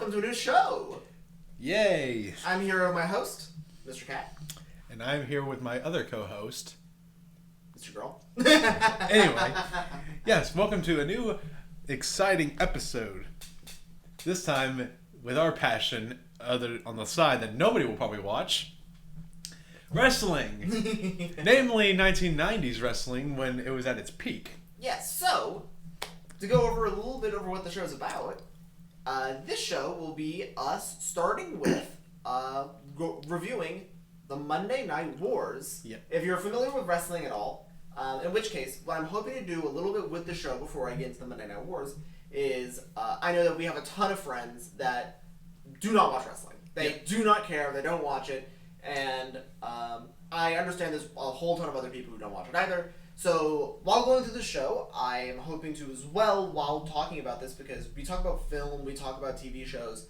welcome to a new show. Yay! I'm here with my host, Mr. Cat. And I'm here with my other co-host, Mr. Girl. Anyway, yes, welcome to a new exciting episode. This time with our passion, other on the side that nobody will probably watch. Wrestling. Namely 1990s wrestling when it was at its peak. Yes, so, to go over a little bit over what the show's about, this show will be us starting with reviewing the Monday Night Wars. Yep. If you're familiar with wrestling at all, in which case, what I'm hoping to do a little bit with the show before I get into the Monday Night Wars is, I know that we have a ton of friends that do not watch wrestling. They do not care, they don't watch it, and I understand there's a whole ton of other people who don't watch it either. So, while going through the show, I am hoping to as well, while talking about this, because we talk about film, we talk about TV shows,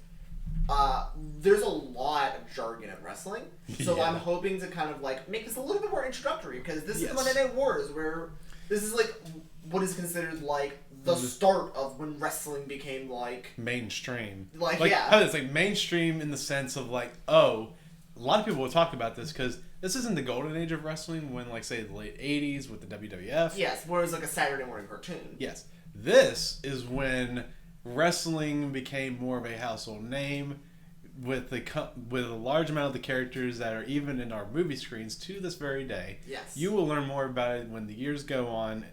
there's a lot of jargon in wrestling. So I'm hoping to kind of like make this a little bit more introductory, because this is Monday Night Wars, where this is like what is considered like the start of when wrestling became like mainstream. Like it's like mainstream in the sense of like, oh, a lot of people will talk about this because this isn't the golden age of wrestling when, like, say, the late 80s with the WWF. Yes, where it was like a Saturday morning cartoon. Yes. This is when wrestling became more of a household name with a large amount of the characters that are even in our movie screens to this very day. Yes. You will learn more about it when the years go on,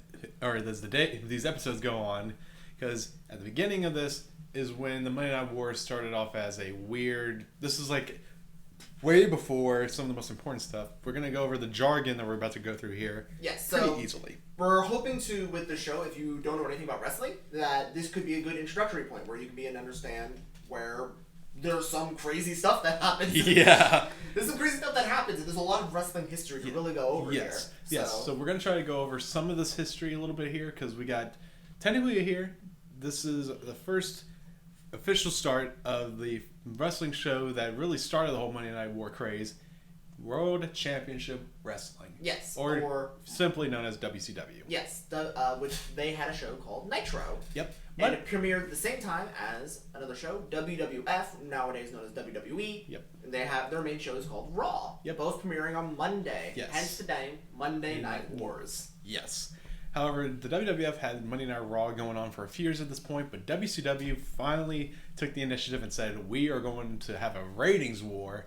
or as these episodes go on, because at the beginning of this is when the Monday Night Wars started off as a weird... This is like... way before some of the most important stuff. We're going to go over the jargon that we're about to go through here pretty easily. We're hoping to, with the show, if you don't know anything about wrestling, that this could be a good introductory point where you can be and understand where there's some crazy stuff that happens. Yeah. There's some crazy stuff that happens, and there's a lot of wrestling history to really go over here. Yes, so we're going to try to go over some of this history a little bit here, because we got, technically here, this is the first official start of the wrestling show that really started the whole Monday Night War craze, World Championship Wrestling. Yes. Or simply known as WCW. Yes, which they had a show called Nitro. Yep. And it premiered at the same time as another show, WWF, nowadays known as WWE. Yep. And they have their main show is called Raw. Yep. Both premiering on Monday. Yes. Hence the name Monday Night Wars. Yes. However, the WWF had Monday Night Raw going on for a few years at this point, but WCW finally took the initiative and said, we are going to have a ratings war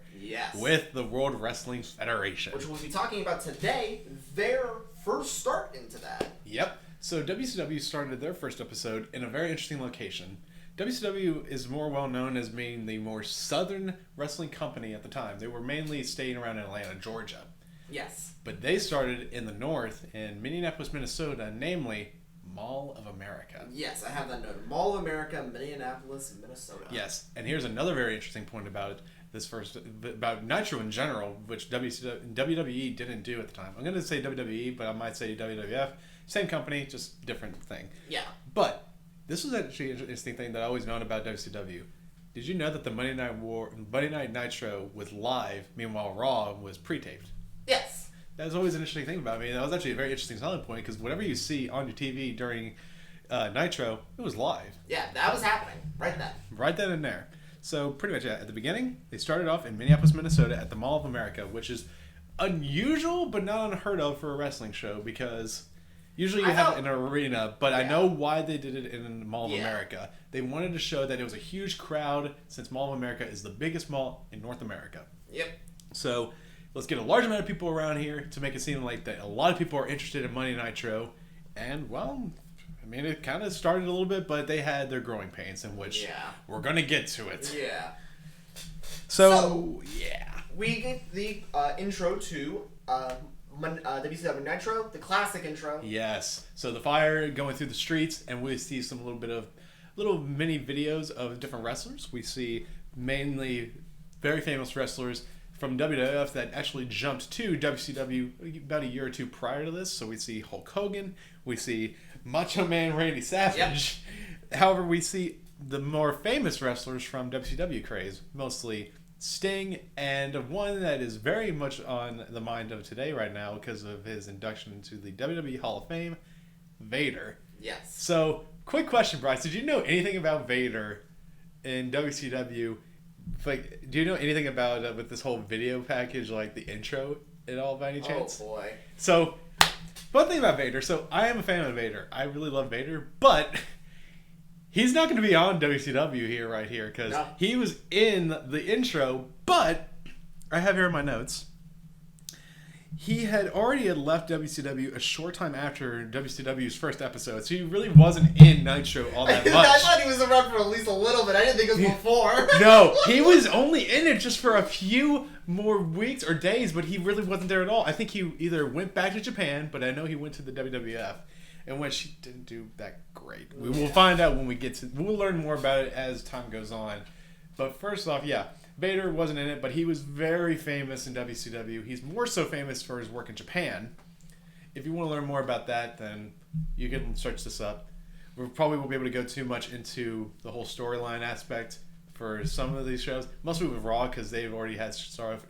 with the World Wrestling Federation. Which we'll be talking about today, their first start into that. Yep. So WCW started their first episode in a very interesting location. WCW is more well known as being the more southern wrestling company at the time. They were mainly staying around in Atlanta, Georgia. Yes. But they started in the north, in Minneapolis, Minnesota, namely Mall of America. Yes, I have that noted. Mall of America, Minneapolis, Minnesota. Yes, and here's another very interesting point about it. About Nitro in general, which WWE didn't do at the time. I'm going to say WWE, but I might say WWF. Same company, just different thing. Yeah. But this was actually an interesting thing that I always known about WCW. Did you know that the Monday Night Nitro was live, meanwhile Raw was pre-taped? Yes. That's always an interesting thing about me. That was actually a very interesting selling point because whatever you see on your TV during Nitro, it was live. Yeah, that was happening right then. Right then and there. So pretty much at the beginning, they started off in Minneapolis, Minnesota at the Mall of America, which is unusual but not unheard of for a wrestling show because usually you have an arena, but I know why they did it in the Mall of America. They wanted to show that it was a huge crowd since Mall of America is the biggest mall in North America. Yep. So let's get a large amount of people around here to make it seem like that a lot of people are interested in Monday Nitro. And, well, I mean, it kind of started a little bit, but they had their growing pains in which we're going to get to it. Yeah. So yeah. We get the intro to WCW Nitro, the classic intro. Yes. So the fire going through the streets, and we see some little mini videos of different wrestlers. We see mainly very famous wrestlers from WWF that actually jumped to WCW about a year or two prior to this. So we see Hulk Hogan, we see Macho Man Randy Savage. Yep. However, we see the more famous wrestlers from WCW craze, mostly Sting, and one that is very much on the mind of today right now because of his induction into the WWE Hall of Fame, Vader. Yes. So, quick question, Bryce. Did you know anything about Vader in WCW, like, do you know anything about with this whole video package, like the intro at all by any chance? Oh boy. So, one thing about Vader. So, I am a fan of Vader. I really love Vader, but he's not going to be on WCW right here because he was in the intro. But I have here in my notes. He had already left WCW a short time after WCW's first episode, so he really wasn't in Nitro all that much. I thought he was around for at least a little bit. I didn't think it was before. No, he was only in it just for a few more weeks or days, but he really wasn't there at all. I think he either went back to Japan, but I know he went to the WWF, in which he didn't do that great. We will find out when we get to... We'll learn more about it as time goes on. But first off, yeah, Vader wasn't in it, but he was very famous in WCW. He's more so famous for his work in Japan. If you want to learn more about that, then you can search this up. We probably won't be able to go too much into the whole storyline aspect for some of these shows. Mostly with Raw, because they've already had sort of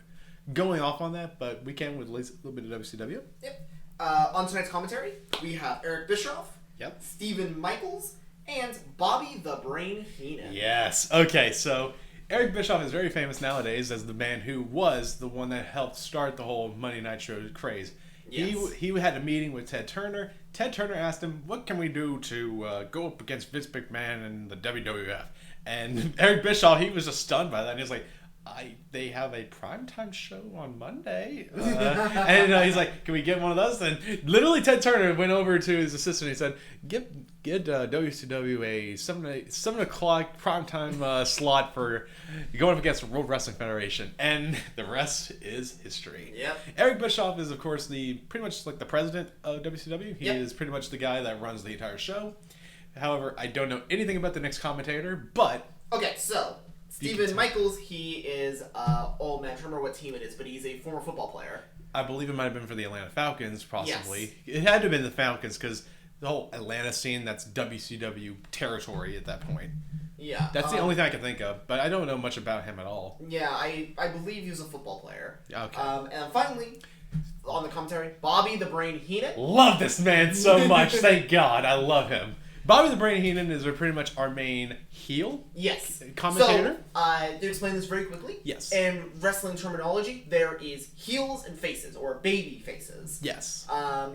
going off on that, but we can with at least a little bit of WCW. Yep. On tonight's commentary, we have Eric Bischoff, Steven Michaels, and Bobby the Brain Heenan. Yes. Okay, so Eric Bischoff is very famous nowadays as the man who was the one that helped start the whole Monday Nitro craze. Yes. He had a meeting with Ted Turner. Ted Turner asked him, what can we do to go up against Vince McMahon and the WWF? And Eric Bischoff, he was just stunned by that. And he was like, they have a primetime show on Monday. And he's like, can we get one of those? And literally Ted Turner went over to his assistant and he said, get WCW a 7 o'clock primetime slot for going up against the World Wrestling Federation. And the rest is history. Yep. Eric Bischoff is, of course, pretty much like the president of WCW. He is pretty much the guy that runs the entire show. However, I don't know anything about the next commentator, but... Okay, so... Steven Michaels, he is, I don't remember what team it is, but he's a former football player. I believe it might have been for the Atlanta Falcons, possibly. Yes. It had to have been the Falcons, because the whole Atlanta scene, that's WCW territory at that point. Yeah. That's the only thing I can think of, but I don't know much about him at all. Yeah, I believe he was a football player. Okay. And finally, on the commentary, Bobby the Brain Heenan. Love this man so much, thank God, I love him. Bobby the Brain Heenan is pretty much our main heel commentator. So, to explain this very quickly, in wrestling terminology, there is heels and faces, or baby faces. Yes.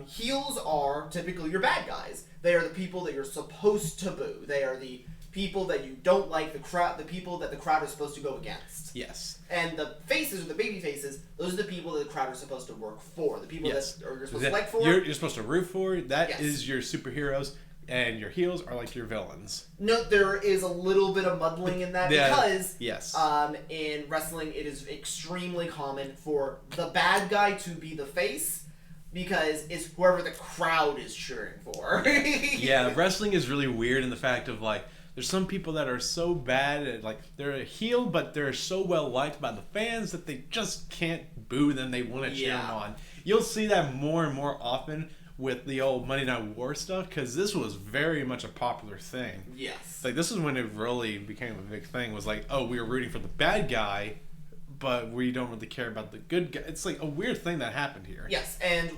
Heels are typically your bad guys. They are the people that you're supposed to boo. They are the people that you don't like, the people that the crowd is supposed to go against. Yes. And the faces, or the baby faces, those are the people that the crowd are supposed to work for. The people that you're supposed to like for. You're supposed to root for. That is your superheroes. And your heels are like your villains. No, there is a little bit of muddling in that because in wrestling it is extremely common for the bad guy to be the face because it's whoever the crowd is cheering for. Yeah, wrestling is really weird in the fact of like there's some people that are so bad at like they're a heel but they're so well liked by the fans that they just can't boo them. They want to cheer them on. You'll see that more and more often with the old Monday Night War stuff, because this was very much a popular thing. Yes. Like, this is when it really became a big thing, was like, oh, we were rooting for the bad guy, but we don't really care about the good guy. It's like a weird thing that happened here. Yes, and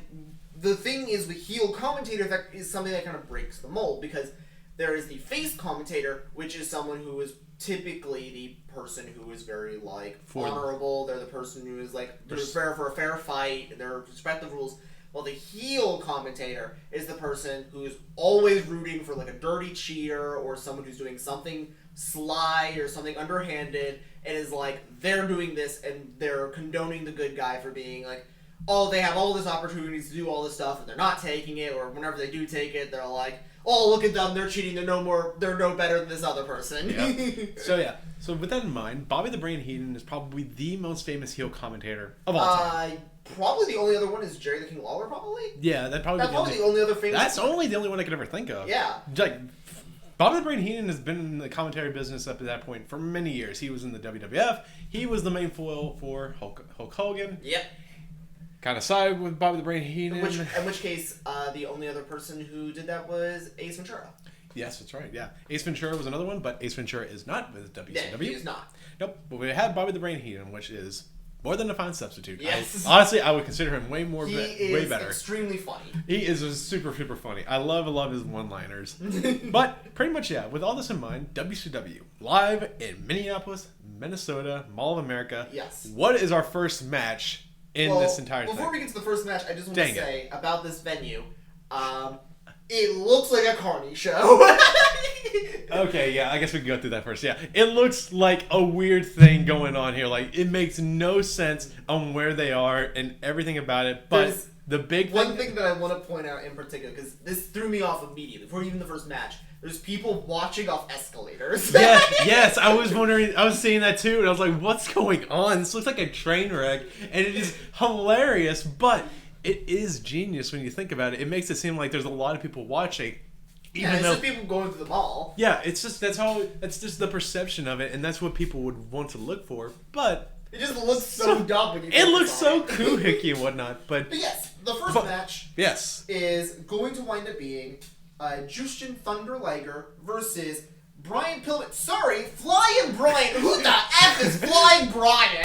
the thing is, the heel commentator that is something that kind of breaks the mold, because there is the face commentator, which is someone who is typically the person who is very, like, honorable. They're the person who is, like, fair for a fair fight, their respective rules. Well, the heel commentator is the person who's always rooting for like a dirty cheater or someone who's doing something sly or something underhanded and is like, they're doing this and they're condoning the good guy for being like, oh, they have all this opportunities to do all this stuff and they're not taking it, or whenever they do take it, they're like, oh, look at them, they're cheating, they're no better than this other person. Yep. So with that in mind, Bobby the Brain Heenan is probably the most famous heel commentator of all time. Probably the only other one is Jerry the King Lawler, probably? Yeah, that's probably the only other famous That's only the only one I could ever think of. Yeah. Like, Bobby the Brain Heenan has been in the commentary business up to that point for many years. He was in the WWF. He was the main foil for Hulk Hogan. Yep. Kind of side with Bobby the Brain Heenan. In which case, the only other person who did that was Ace Ventura. Yes, that's right, yeah. Ace Ventura was another one, but Ace Ventura is not with WCW. Yeah, he is not. Nope, but we have Bobby the Brain Heenan, which is more than a fine substitute. Yes. Honestly, I would consider him way He better. Extremely funny. He is super funny. I love his one-liners. But pretty much, yeah, with all this in mind, WCW, live in Minneapolis, Minnesota, Mall of America. Yes. What is our first match in this entire thing? Before we get to the first match, I just want to say about this venue, it looks like a carny show. Okay, yeah, I guess we can go through that first. Yeah, it looks like a weird thing going on here. Like, it makes no sense on where they are and everything about it. But There's the big one thing that I want to point out in particular, because this threw me off immediately, before even the first match, there's people watching off escalators. Yes, I was wondering, I was seeing that too, and I was like, what's going on? This looks like a train wreck, and it is hilarious, but it is genius when you think about it. It makes it seem like there's a lot of people watching. It's just people going to the mall. Yeah, it's just that's just the perception of it, and that's what people would want to look for. But it just looks so dumb when you. It looks so kooky and whatnot. But yes, the first match. Yes. Is going to wind up being Jushin Thunder Liger versus Brian Pillman. Sorry, Flying Brian. Who the F is Flying Brian?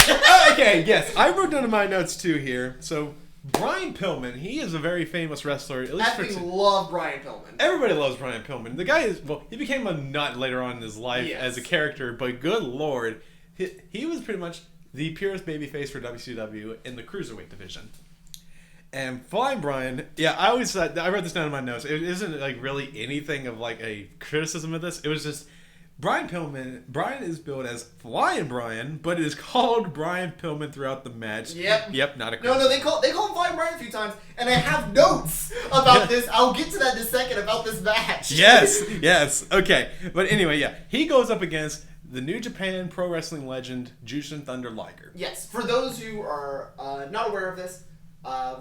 Okay, yes, I wrote down in my notes too here. So. Brian Pillman, he is a very famous wrestler. At least love Brian Pillman. Everybody loves Brian Pillman. The guy is, well, he became a nut later on in his life as a character, but good lord, he was pretty much the purest babyface for WCW in the Cruiserweight division. And Flying Brian, yeah, I always thought, I wrote this down in my notes, it isn't like really anything of like a criticism of this, it was just, Brian is billed as Flying Brian, but it is called Brian Pillman throughout the match. Yep, not a criticism. No, they call him Flying Brian a few times, and I have notes about this. I'll get to that in a second about this match. Yes, okay. But anyway, yeah, he goes up against the New Japan Pro Wrestling legend, Jushin Thunder Liger. Yes, for those who are not aware of this,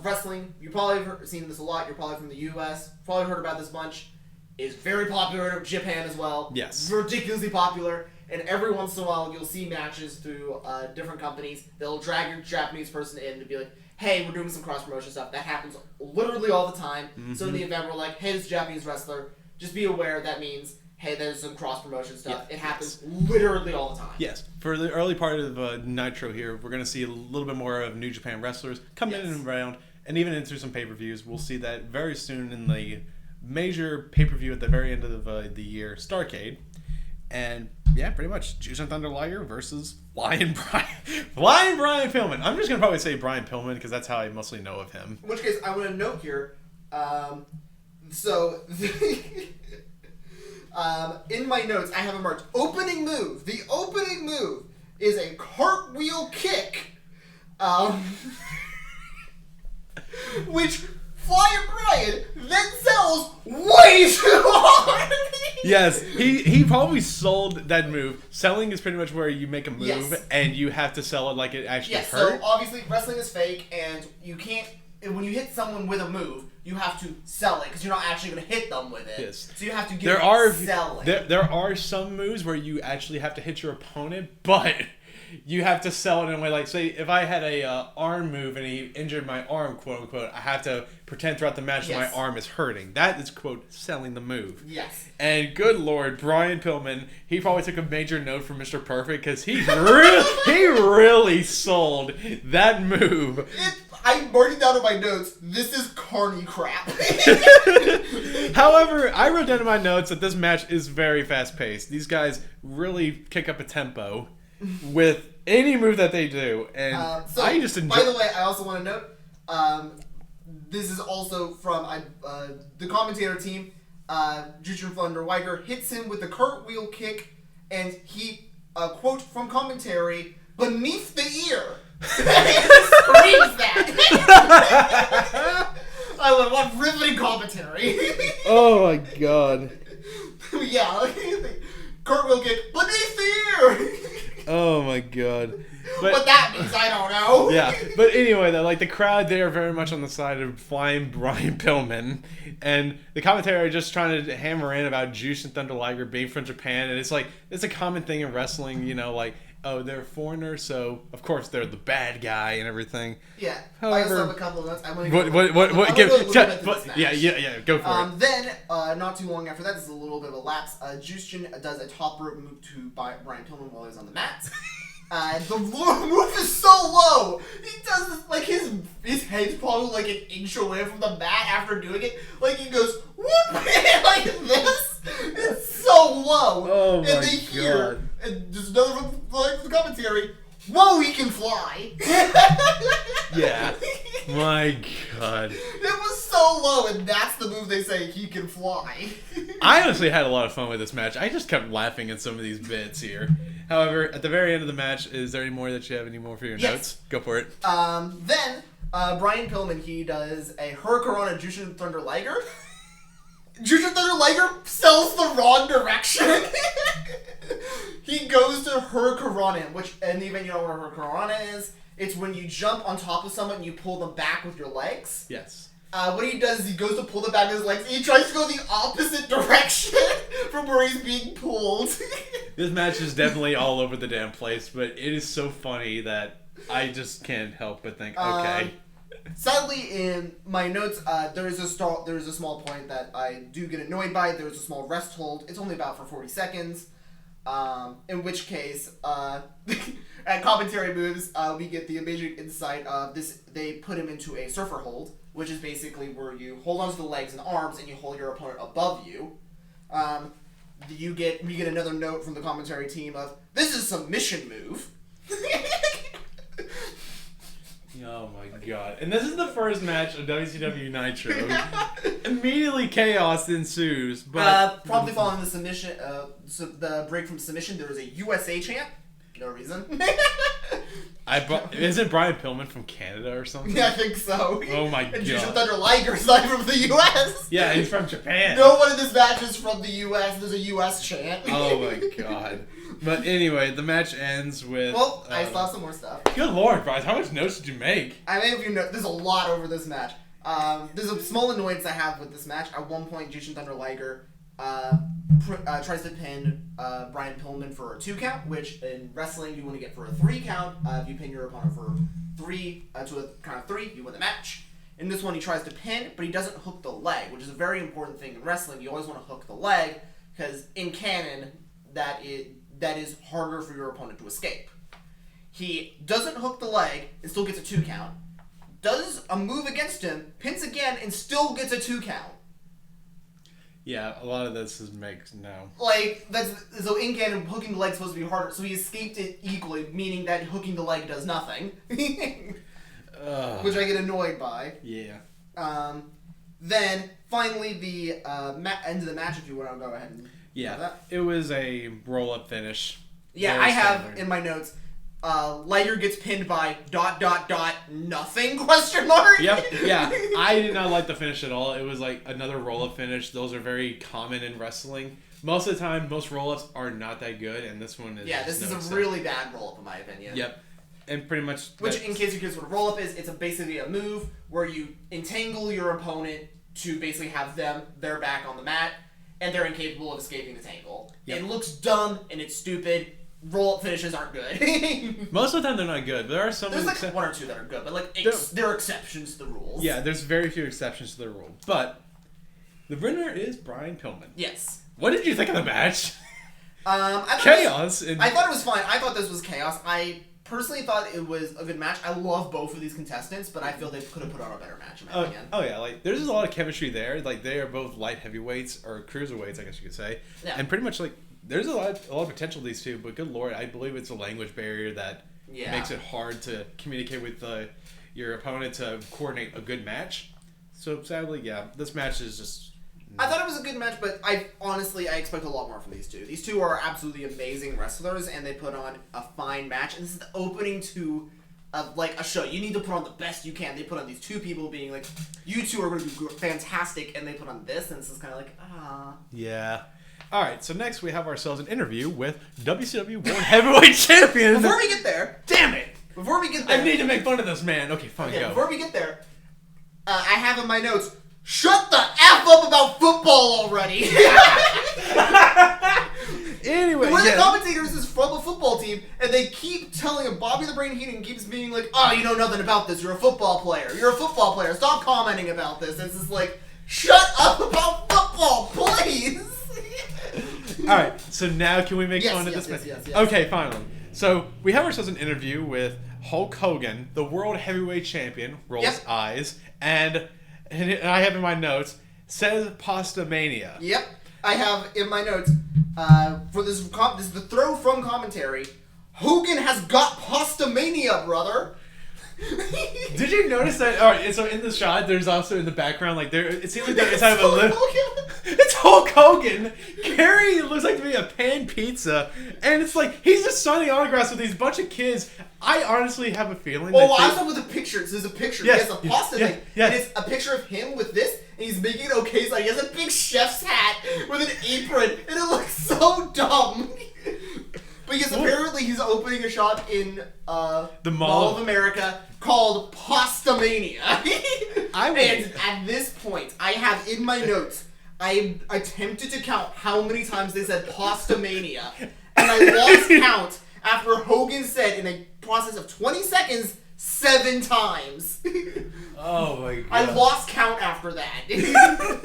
wrestling, you probably have seen this a lot, you're probably from the US, probably heard about this bunch. Is very popular in Japan as well. Yes. Ridiculously popular. And every once in a while, you'll see matches through different companies. They'll drag your Japanese person in to be like, hey, we're doing some cross-promotion stuff. That happens literally all the time. Mm-hmm. So in the event, we're like, hey, this Japanese wrestler, just be aware that means, hey, there's some cross-promotion stuff. Yeah. It happens literally all the time. Yes. For the early part of Nitro here, we're going to see a little bit more of New Japan wrestlers come in and around. And even into some pay-per-views. We'll see that very soon in the major pay-per-view at the very end of the year, Starrcade. And yeah, pretty much Jushin Thunder Liger versus Flying Brian Pillman. I'm just gonna probably say Brian Pillman because that's how I mostly know of him. In which case, I want to note here. In my notes, I have a marked opening move. The opening move is a cartwheel kick, which Flying Brian then sells way too hard. Yes, he probably sold that move. Selling is pretty much where you make a move and you have to sell it like it actually hurt. So obviously wrestling is fake, and you can't. When you hit someone with a move, you have to sell it because you're not actually going to hit them with it. Yes. So you have to give it selling. There are some moves where you actually have to hit your opponent, but you have to sell it in a way like, say, if I had a arm move and he injured my arm, quote unquote, I have to pretend throughout the match that my arm is hurting. That is, quote, selling the move. Yes. And good lord, Brian Pillman, he probably took a major note from Mr. Perfect because he really sold that move. I'm marking down in my notes, this is carny crap. However, I wrote down in my notes that this match is very fast-paced. These guys really kick up a tempo with any move that they do, and I just enjoy. By the way, I also want to note, this is also from the commentator team. Jushin Thunder Liger hits him with the cartwheel kick, and he quote from commentary, beneath the ear. Screams that. I love riveting commentary. Oh my god. Yeah, cartwheel kick beneath the ear. Oh my god. But, what that means, I don't know. Yeah, but anyway, though, like the crowd, they are very much on the side of Flying Brian Pillman, and the commentary are just trying to hammer in about Jushin Thunder Liger being from Japan, and it's like it's a common thing in wrestling, you know, like, oh, they're a foreigner, so of course they're the bad guy and everything. Yeah. However, I also have a couple of notes. Yeah, go for it. Then, not too long after that, this is a little bit of a lapse. Jushin does a top rope move to Brian Pillman while he's on the mat. The move is so low. He does this, like his head's probably like an inch away from the mat after doing it. Like he goes whoop like this. It's so low. Oh my and they hear, God. and just another like the commentary. Whoa, he can fly. Yeah. My God. It was so low, and that's the move they say he can fly. I honestly had a lot of fun with this match. I just kept laughing at some of these bits here. However, at the very end of the match, is there any more that you have any more for your notes? Go for it. Then Brian Pillman, he does a Hurricanrana Jushin Thunder Liger. Jushin Thunder Liger sells the wrong direction. He goes to Hurricanrana, which in the event you know what a Hurricanrana is, it's when you jump on top of someone and you pull them back with your legs. Yes. What he does is he goes to pull them back with his legs and he tries to go the opposite direction from where he's being pulled. This match is definitely all over the damn place, but it is so funny that I just can't help but think, okay. Sadly, in my notes, there is a small point that I do get annoyed by. There is a small rest hold. It's only about for 40 seconds. In which case, at commentary moves, we get the amazing insight of this. They put him into a surfer hold, which is basically where you hold onto the legs and arms and you hold your opponent above you. We get another note from the commentary team of, this is a submission move. Oh my God. And this is the first match of WCW Nitro. Immediately chaos ensues, but... Probably following the submission, the break from submission, there was a USA chant. No reason. Isn't Brian Pillman from Canada or something? Yeah, I think so. Oh my And God. Jushin Thunder Liger's not from the US. Yeah, he's from Japan. No one in this match is from the US. There's a US chant. Oh my God. But anyway, the match ends with... Well, I saw some more stuff. Good Lord, Bryce, how much notes did you make? I think if you know, there's a lot over this match. There's a small annoyance I have with this match. At one point, Jushin Thunder Liger tries to pin Brian Pillman for a 2 count, which in wrestling you want to get for a 3 count. If you pin your opponent for 3 to a count of 3, you win the match. In this one, he tries to pin, but he doesn't hook the leg, which is a very important thing in wrestling. You always want to hook the leg because in canon, that is harder for your opponent to escape. He doesn't hook the leg and still gets a 2 count. Does a move against him, pins again, and still gets a 2 count. Yeah, a lot of this makes no. Like, so in canon, hooking the leg is supposed to be harder, so he escaped it equally, meaning that hooking the leg does nothing. Which I get annoyed by. Yeah. Then, finally, the end of the match, if you want to go ahead and... Yeah, it was a roll-up finish. Yeah, Very I have standard. in my notes, Liger gets pinned by ... nothing, question mark? Yep, yeah. I did not like the finish at all. It was like another roll-up finish. Those are very common in wrestling. Most of the time, most roll-ups are not that good, and this one is Yeah, this is a really bad roll-up in my opinion. Yep. And pretty much... Which, in case you kids what a roll-up is, it's basically a move where you entangle your opponent to basically have their back on the mat, and they're incapable of escaping the tangle. Yep. It looks dumb, and it's stupid. Roll-up finishes aren't good. Most of the time, they're not good. But there are some... There's like 1 or 2 that are good, but like there are exceptions to the rules. Yeah, there's very few exceptions to the rule. But the winner is Brian Pillman. Yes. What did you think of the match? Chaos. And... I thought it was fine. I thought this was chaos. I personally thought it was a good match. I love both of these contestants, but I feel they could have put on a better match in my opinion. Oh yeah, like there's a lot of chemistry there. Like they are both light heavyweights or cruiserweights, I guess you could say. Yeah. And pretty much like there's a lot of potential these two. But good Lord, I believe it's a language barrier that makes it hard to communicate with your opponent to coordinate a good match. So sadly, yeah, this match is just. I thought it was a good match, but I expect a lot more from these two. These two are absolutely amazing wrestlers, and they put on a fine match. And this is the opening to a show. You need to put on the best you can. They put on these two people being like, you two are going to be fantastic, and they put on this, and it's just kind of like, ah. Yeah. All right, so next we have ourselves an interview with WCW World Heavyweight Champion. Before we get there, damn it! Before we get there, I need to make fun of this man. Okay, fine, go. Before we get there, I have in my notes. Shut the F up about football already! Anyway, one of the commentators is from a football team, and they keep telling him, Bobby the Brain Heenan keeps being like, oh, you know nothing about this, you're a football player, stop commenting about this. And it's just like, shut up about football, please! Alright, so now can we make fun of this man? Yes. Okay, finally. So we have ourselves an interview with Hulk Hogan, the World Heavyweight Champion, rolls eyes, and I have in my notes, says Pasta Mania. Yep. I have in my notes, for this is the throw from commentary, Hogan has got Pasta Mania, brother. Did you notice that? All right, so in the shot, there's also in the background, like it seems like they're inside of a lift. It's Hulk Hogan. Carrie looks like to be a pan pizza, and it's like he's just signing autographs with these bunch of kids. I honestly have a feeling. I saw with a picture. There's a picture. Yes, he has a pasta thing, and it's a picture of him with this, and he's making it okay. So he has a big chef's hat with an apron, and it looks so dumb. Because apparently he's opening a shop in the Mall of America called Pasta Mania. And at this point, I have in my notes, I attempted to count how many times they said Pasta Mania, and I lost count after Hogan said in a process of 20 seconds 7 times. Oh my god. I lost count after that.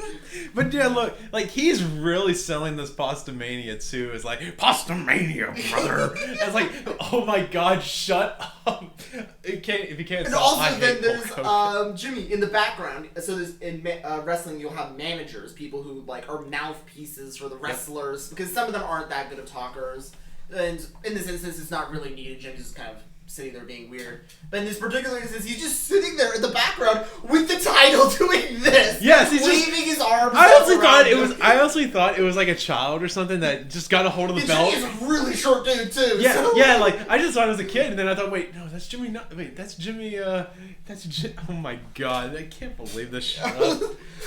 But yeah, look, like he's really selling this Pasta Mania too. It's like Pasta Mania, brother. It's like, oh my god, shut up. If you can't. And also, then there's Jimmy in the background. So there's in wrestling, you'll have managers, people who like are mouthpieces for the wrestlers, because some of them aren't that good of talkers. And in this instance, it's not really needed. Jimmy's just kind of sitting there being weird. But in this particular instance, he's just sitting there in the background with the title doing this. Yes, he's waving his arms. I honestly thought it was like a child or something that just got a hold of the belt. He's a really short dude too. Yeah, so. yeah. Like I just thought it was a kid, and then I thought, wait, no, that's Jimmy. That's Jimmy. Oh my god, I can't believe this shit.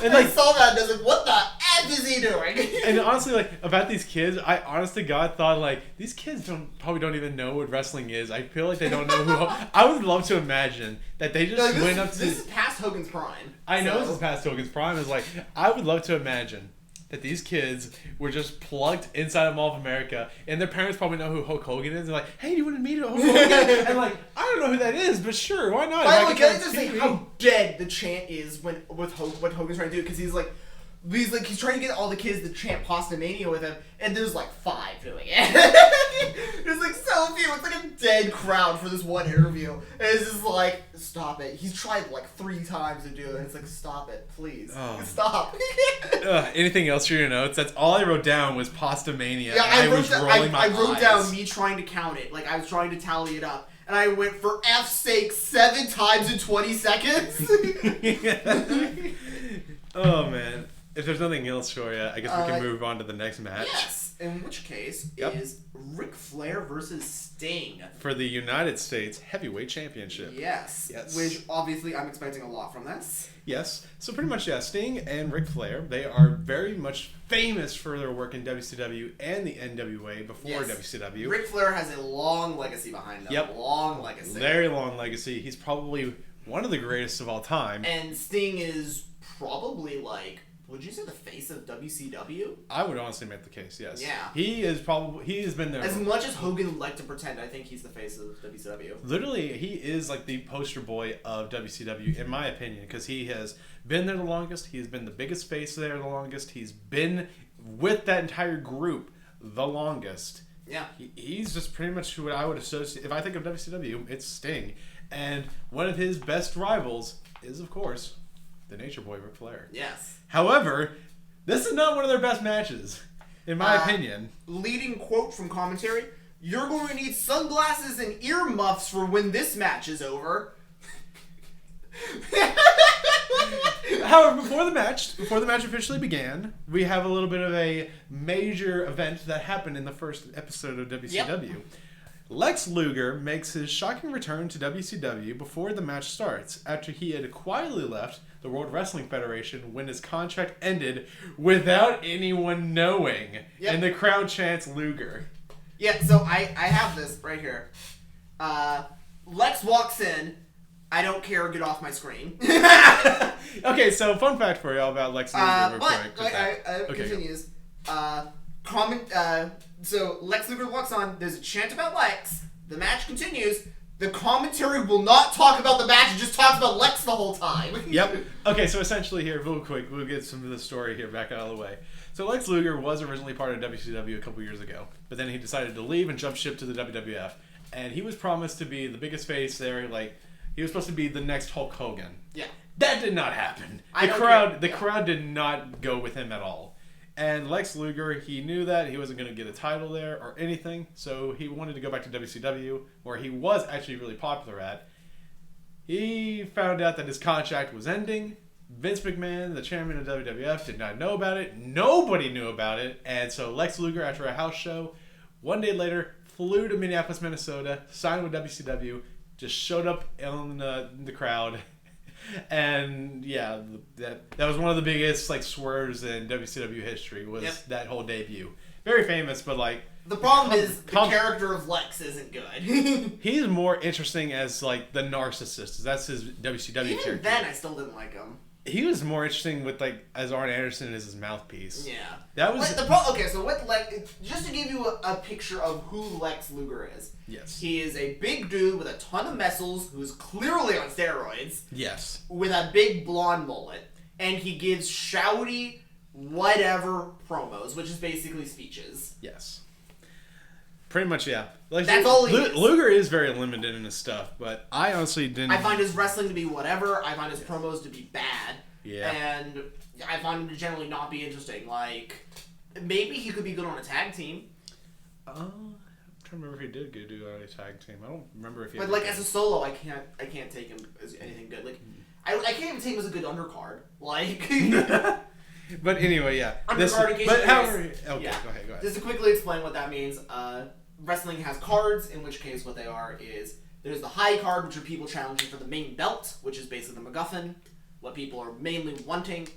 And I saw that and I was like, what the F is he doing? And honestly, like, about these kids, I honest to God thought, like, these kids probably don't even know what wrestling is. I feel like they don't know who... I would love to imagine that they just went up to... This is past Hogan's prime. I know this is past Hogan's prime. It's like, I would love to imagine that these kids were just plugged inside of Mall of America, and their parents probably know who Hulk Hogan is. They're like, hey, do you want to meet Hulk Hogan? And like, I don't know who that is, but sure, why not? By the way, can I just say how dead the chant is what Hogan's trying to do? Because he's trying to get all the kids to chant Pasta Mania with him, and there's like 5 doing it. There's like so few. It's like a dead crowd for this one interview. And it's just like, stop it. He's tried like 3 times to do it, and it's like, stop it, please. Stop. Anything else for your notes? That's all I wrote down was Pasta Mania. Yeah, I wrote down me trying to count it. Like, I was trying to tally it up. And I went, for F's sake, 7 times in 20 seconds. Oh, man. If there's nothing else for you, I guess we can move on to the next match. Yes, in which case is Ric Flair versus Sting. For the United States Heavyweight Championship. Yes. Which, obviously, I'm expecting a lot from this. Yes. So pretty much, yeah, Sting and Ric Flair, they are very much famous for their work in WCW and the NWA before WCW. Ric Flair has a long legacy behind him. Yep. Long legacy. Very long legacy. He's probably one of the greatest of all time. And Sting is probably like... Would you say the face of WCW? I would honestly make the case, yes. Yeah. He has been there. As much as Hogan would like to pretend, I think he's the face of WCW. Literally, he is like the poster boy of WCW, in my opinion, because he has been there the longest. He's been the biggest face there the longest. He's been with that entire group the longest. Yeah. He's just pretty much who I would associate. If I think of WCW, it's Sting. And one of his best rivals is, of course, the Nature Boy, Ric Flair. Yes. However, this is not one of their best matches, in my opinion. Leading quote from commentary, "You're going to need sunglasses and earmuffs for when this match is over." However, before the match officially began, we have a little bit of a major event that happened in the first episode of WCW. Yep. Lex Luger makes his shocking return to WCW before the match starts, after he had quietly left the World Wrestling Federation when his contract ended without anyone knowing. Yep. And the crowd chants Luger. Yeah, so I have this right here. Lex walks in. I don't care, get off my screen. Okay, so fun fact for y'all about Lex Luger. Continues. So Lex Luger walks on. There's a chant about Lex. The match continues. The commentary will not talk about the match. It just talks about Lex the whole time. Yep. Okay, so essentially here, real quick, we'll get some of the story here back out of the way. So Lex Luger was originally part of WCW a couple years ago, but then he decided to leave and jump ship to the WWF. and he was promised to be the biggest face there. Like, he was supposed to be the next Hulk Hogan. Yeah. That did not happen. The crowd did not go with him at all. And Lex Luger, he knew that he wasn't going to get a title there or anything, so he wanted to go back to WCW, where he was actually really popular at. He found out that his contract was ending. Vince McMahon, the chairman of WWF, did not know about it. Nobody knew about it. And so Lex Luger, after a house show, one day later, flew to Minneapolis, Minnesota, signed with WCW, just showed up in the crowd. And yeah, that was one of the biggest like swerves in WCW history was that whole debut. Very famous, but like the problem is the character of Lex isn't good. He's more interesting as like the narcissist. That's his WCW character. Even then, I still didn't like him. He was more interesting with like as Arn Anderson as his mouthpiece. Yeah, that was okay. So what Lex? Just to give you a picture of who Lex Luger is. Yes, he is a big dude with a ton of muscles who's clearly on steroids. Yes, with a big blonde mullet, and he gives shouty whatever promos, which is basically speeches. Yes. Pretty much, yeah. Like, that's all he is. Luger is very limited in his stuff, but I honestly didn't... I find his wrestling to be whatever. I find his promos to be bad. Yeah. And I find him to generally not be interesting. Like, maybe he could be good on a tag team. I'm trying to remember if he did do on a tag team. I don't remember if he... But, like, as a solo, I can't take him as anything good. Like, I can't even take him as a good undercard. Like... But anyway, yeah. Undercard Okay, go ahead. Just to quickly explain what that means, wrestling has cards, in which case what they are is there's the high card, which are people challenging for the main belt, which is basically the MacGuffin, what people are mainly wanting.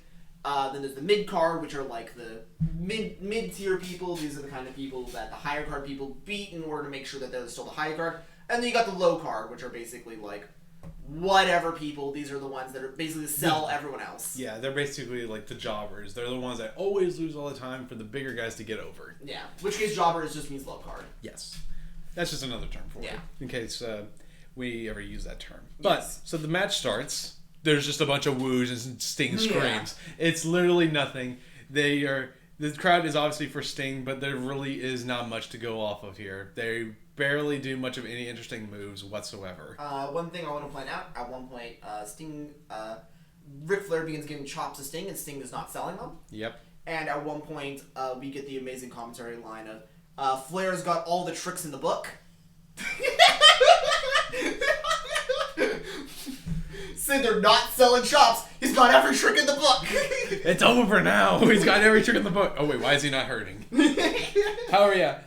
Then there's the mid card, which are like the mid-tier people. These are the kind of people that the higher card people beat in order to make sure that they're still the high card. And then you got the low card, which are basically like whatever people. These are the ones that are basically sell everyone else. Yeah, they're basically like the jobbers. They're the ones that always lose all the time for the bigger guys to get over. Yeah, which case jobbers just means low card. Yes. That's just another term for it, in case we ever use that term. Yes. But, so the match starts. There's just a bunch of woos and Sting screams. Yeah. It's literally nothing. The crowd is obviously for Sting, but there really is not much to go off of here. They barely do much of any interesting moves whatsoever. One thing I want to point out, at one point, Ric Flair begins giving chops to Sting, and Sting is not selling them. Yep. And at one point, we get the amazing commentary line of, Flair's got all the tricks in the book. Say they're not selling chops. He's got every trick in the book. It's over now. He's got every trick in the book. Oh, wait, why is he not hurting? However, yeah.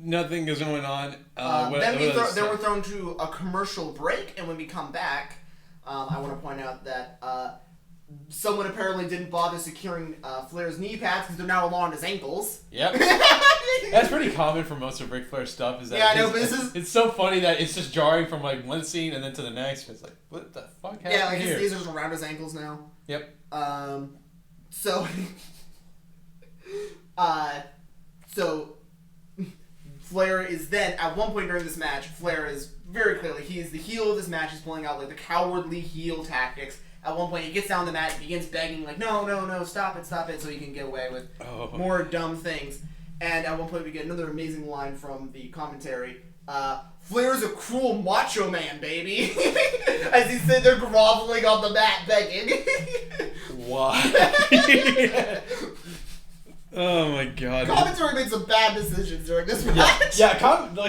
Nothing is going on. Then we're thrown to a commercial break, and when we come back, I want to point out that someone apparently didn't bother securing Flair's knee pads because they're now along his ankles. Yep. That's pretty common for most of Ric Flair's stuff. Is that I know, but it's so funny that it's just jarring from like one scene and then to the next. It's like, what the fuck happened like here? his knees are around his ankles now. Yep. So Flair is then, at one point during this match, Flair is very clearly, he is the heel of this match. He's pulling out like the cowardly heel tactics. At one point, he gets down the mat and begins begging, like, no, stop it, so he can get away with more dumb things. And at one point, we get another amazing line from the commentary. Flair's a cruel macho man, baby. As he said, they're groveling on the mat begging. Why? Oh my god. Commentary made some bad decisions during this match. Yeah,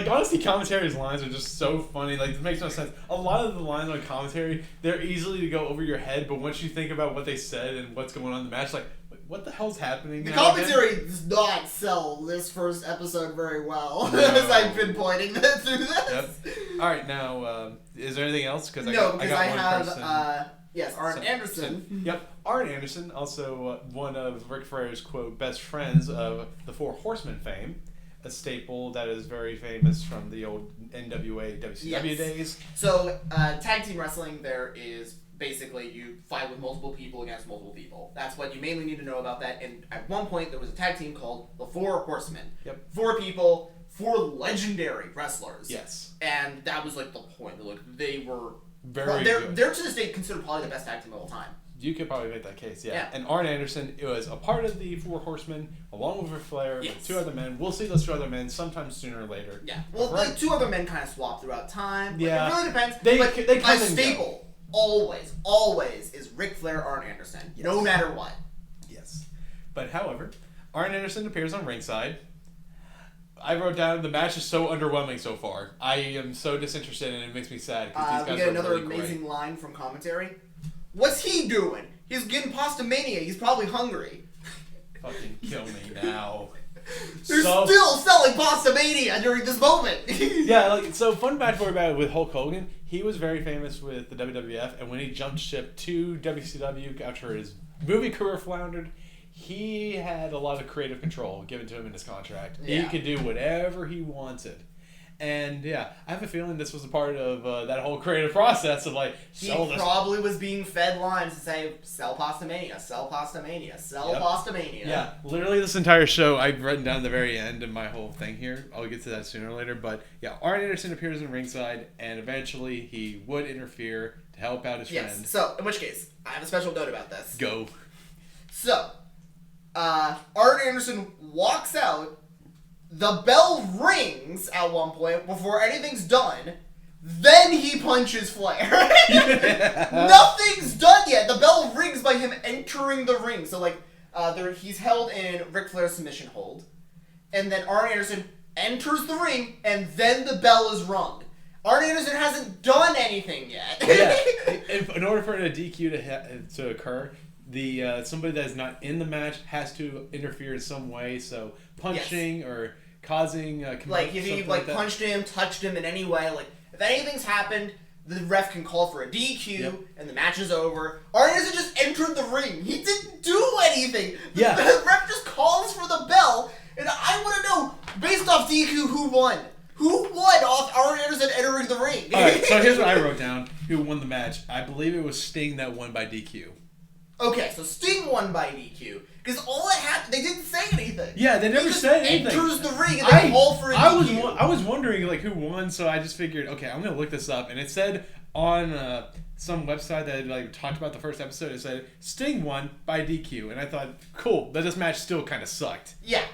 honestly, commentary's lines are just so funny. Like, it makes no sense. A lot of the lines on commentary, they're easily to go over your head, but once you think about what they said and what's going on in the match, like, what the hell's happening? The commentary does not sell this first episode very well, as I've been pointing through this. Yep. Alright, now, is there anything else? Because I have yes, Arn Anderson. Yep, Arn Anderson, also one of Ric Flair's, quote, best friends of the Four Horsemen fame, a staple that is very famous from the old NWA, WCW days. So, tag team wrestling, there is basically you fight with multiple people against multiple people. That's what you mainly need to know about that. And at one point, there was a tag team called the Four Horsemen. Yep. 4 people, 4 legendary wrestlers. Yes. And that was like the point. They were very good. They're to this day considered probably the best tag team of all time. You could probably make that case, yeah. Yeah. And Arn Anderson was a part of the Four Horsemen, along with Ric Flair, with 2 other men. We'll see those 2 other men sometime sooner or later. Yeah. Well, the 2 other men kind of swap throughout time. Yeah. It really depends. They come a and staple, always is Ric Flair, Arn Anderson. Yes. No matter what. Yes. But however, Arn Anderson appears on ringside. I wrote down the match is so underwhelming so far. I am so disinterested and it makes me sad because these guys we get are another really amazing great. line from commentary. What's he doing? He's getting pasta mania. He's probably hungry. Fucking kill me now. They're still selling pasta mania during this moment. Yeah, so fun backstory about it with Hulk Hogan. He was very famous with the WWF, and when he jumped ship to WCW after his movie career floundered, he had a lot of creative control given to him in his contract. Yeah. He could do whatever he wanted. And yeah, I have a feeling this was a part of that whole creative process of he probably was being fed lines to say, sell pasta mania, sell pasta mania, sell pasta mania. Yeah, literally this entire show I've written down the very end of my whole thing here. I'll get to that sooner or later. But yeah, Arn Anderson appears in ringside, and eventually he would interfere to help out his friend. So, in which case, I have a special note about this. Go. So, Arn Anderson walks out. The bell rings at one point before anything's done. Then he punches Flair. Nothing's done yet. The bell rings by him entering the ring. So, he's held in Ric Flair's submission hold. And then Arn Anderson enters the ring, and then the bell is rung. Arn Anderson hasn't done anything yet. Yeah. In order for a DQ to occur, somebody that is not in the match has to interfere in some way. So punching or causing if he punched him, touched him in any way, if anything's happened, the ref can call for a DQ and the match is over. Arn Anderson just entered the ring. He didn't do anything. The ref just calls for the bell, and I want to know, based off DQ, who won? Who won off Arn Anderson entering the ring? Alright, so here's what I wrote down. Who won the match? I believe it was Sting that won by DQ. Okay, so Sting won by DQ. Because all that happened, they didn't say anything. Yeah, they never said anything. He enters the ring and they call for a DQ. I was wondering who won, so I just figured, okay, I'm going to look this up. And it said on some website that talked about the first episode, it said Sting won by DQ. And I thought, cool, but this match still kind of sucked. Yeah.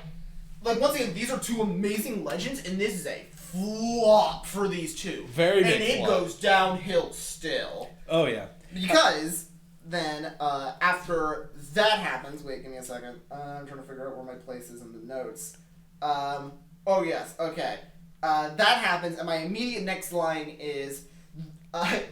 Once again, these are 2 amazing legends, and this is a flop for these 2. Very big And it goes downhill still. Oh, yeah. Because then, after that happens, wait, give me a second. I'm trying to figure out where my place is in the notes. Oh yes, okay. That happens, and my immediate next line is,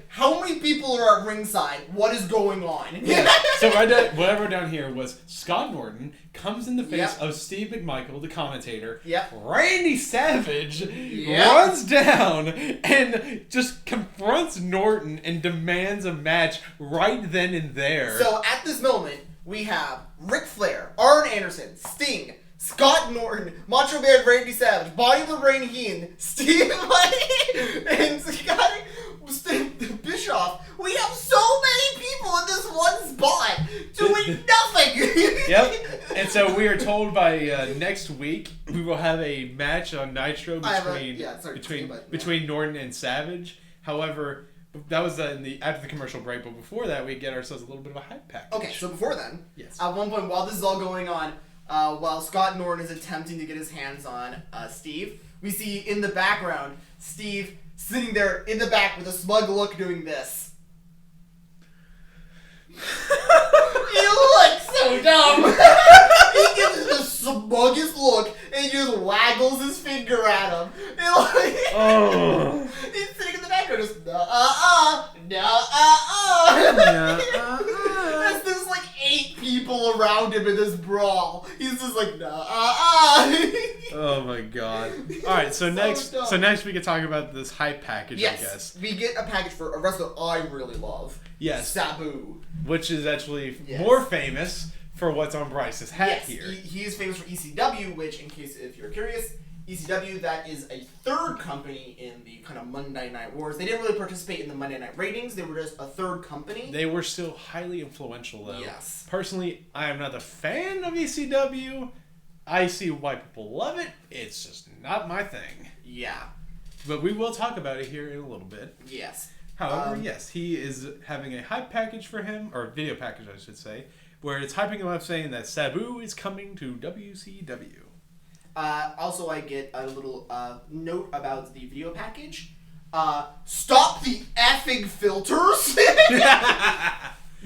how many people are at ringside? What is going on? Yeah. So what I wrote down here was Scott Norton comes in the face of Steve McMichael, the commentator. Yep. Randy Savage runs down and just confronts Norton and demands a match right then and there. So at this moment, we have Ric Flair, Arn Anderson, Sting, Scott Norton, Macho Man Randy Savage, Bobby the Brain Heenan, Steve and Scott Bischoff. We have so many people in this one spot doing nothing. Yep. And so we are told by next week we will have a match on Nitro between Norton and Savage. However, that was after the commercial break, but before that we get ourselves a little bit of a hype package. Okay, so before then, yes. At one point while this is all going on, while Scott Norton is attempting to get his hands on Steve, we see in the background Steve sitting there in the back with a smug look doing this. He looks so dumb. He gives the smuggest look and he just waggles his finger at him. He's sitting in the background just There's 8 people around him in this brawl. He's just Oh my god. Alright, so next we can talk about this hype package, I guess. We get a package for a wrestler I really love. Yes. Sabu. Which is actually more famous for what's on Bryce's hat here. He is famous for ECW, which, in case if you're curious, ECW, that is a third company in the kind of Monday Night Wars. They didn't really participate in the Monday Night ratings. They were just a third company. They were still highly influential, though. Yes. Personally, I am not a fan of ECW. I see why people love it. It's just not my thing. Yeah. But we will talk about it here in a little bit. Yes. However, yes, he is having a hype package for him, or video package, I should say, where it's hyping him up saying that Sabu is coming to WCW. Also, I get a little note about the video package. Stop the effing filters!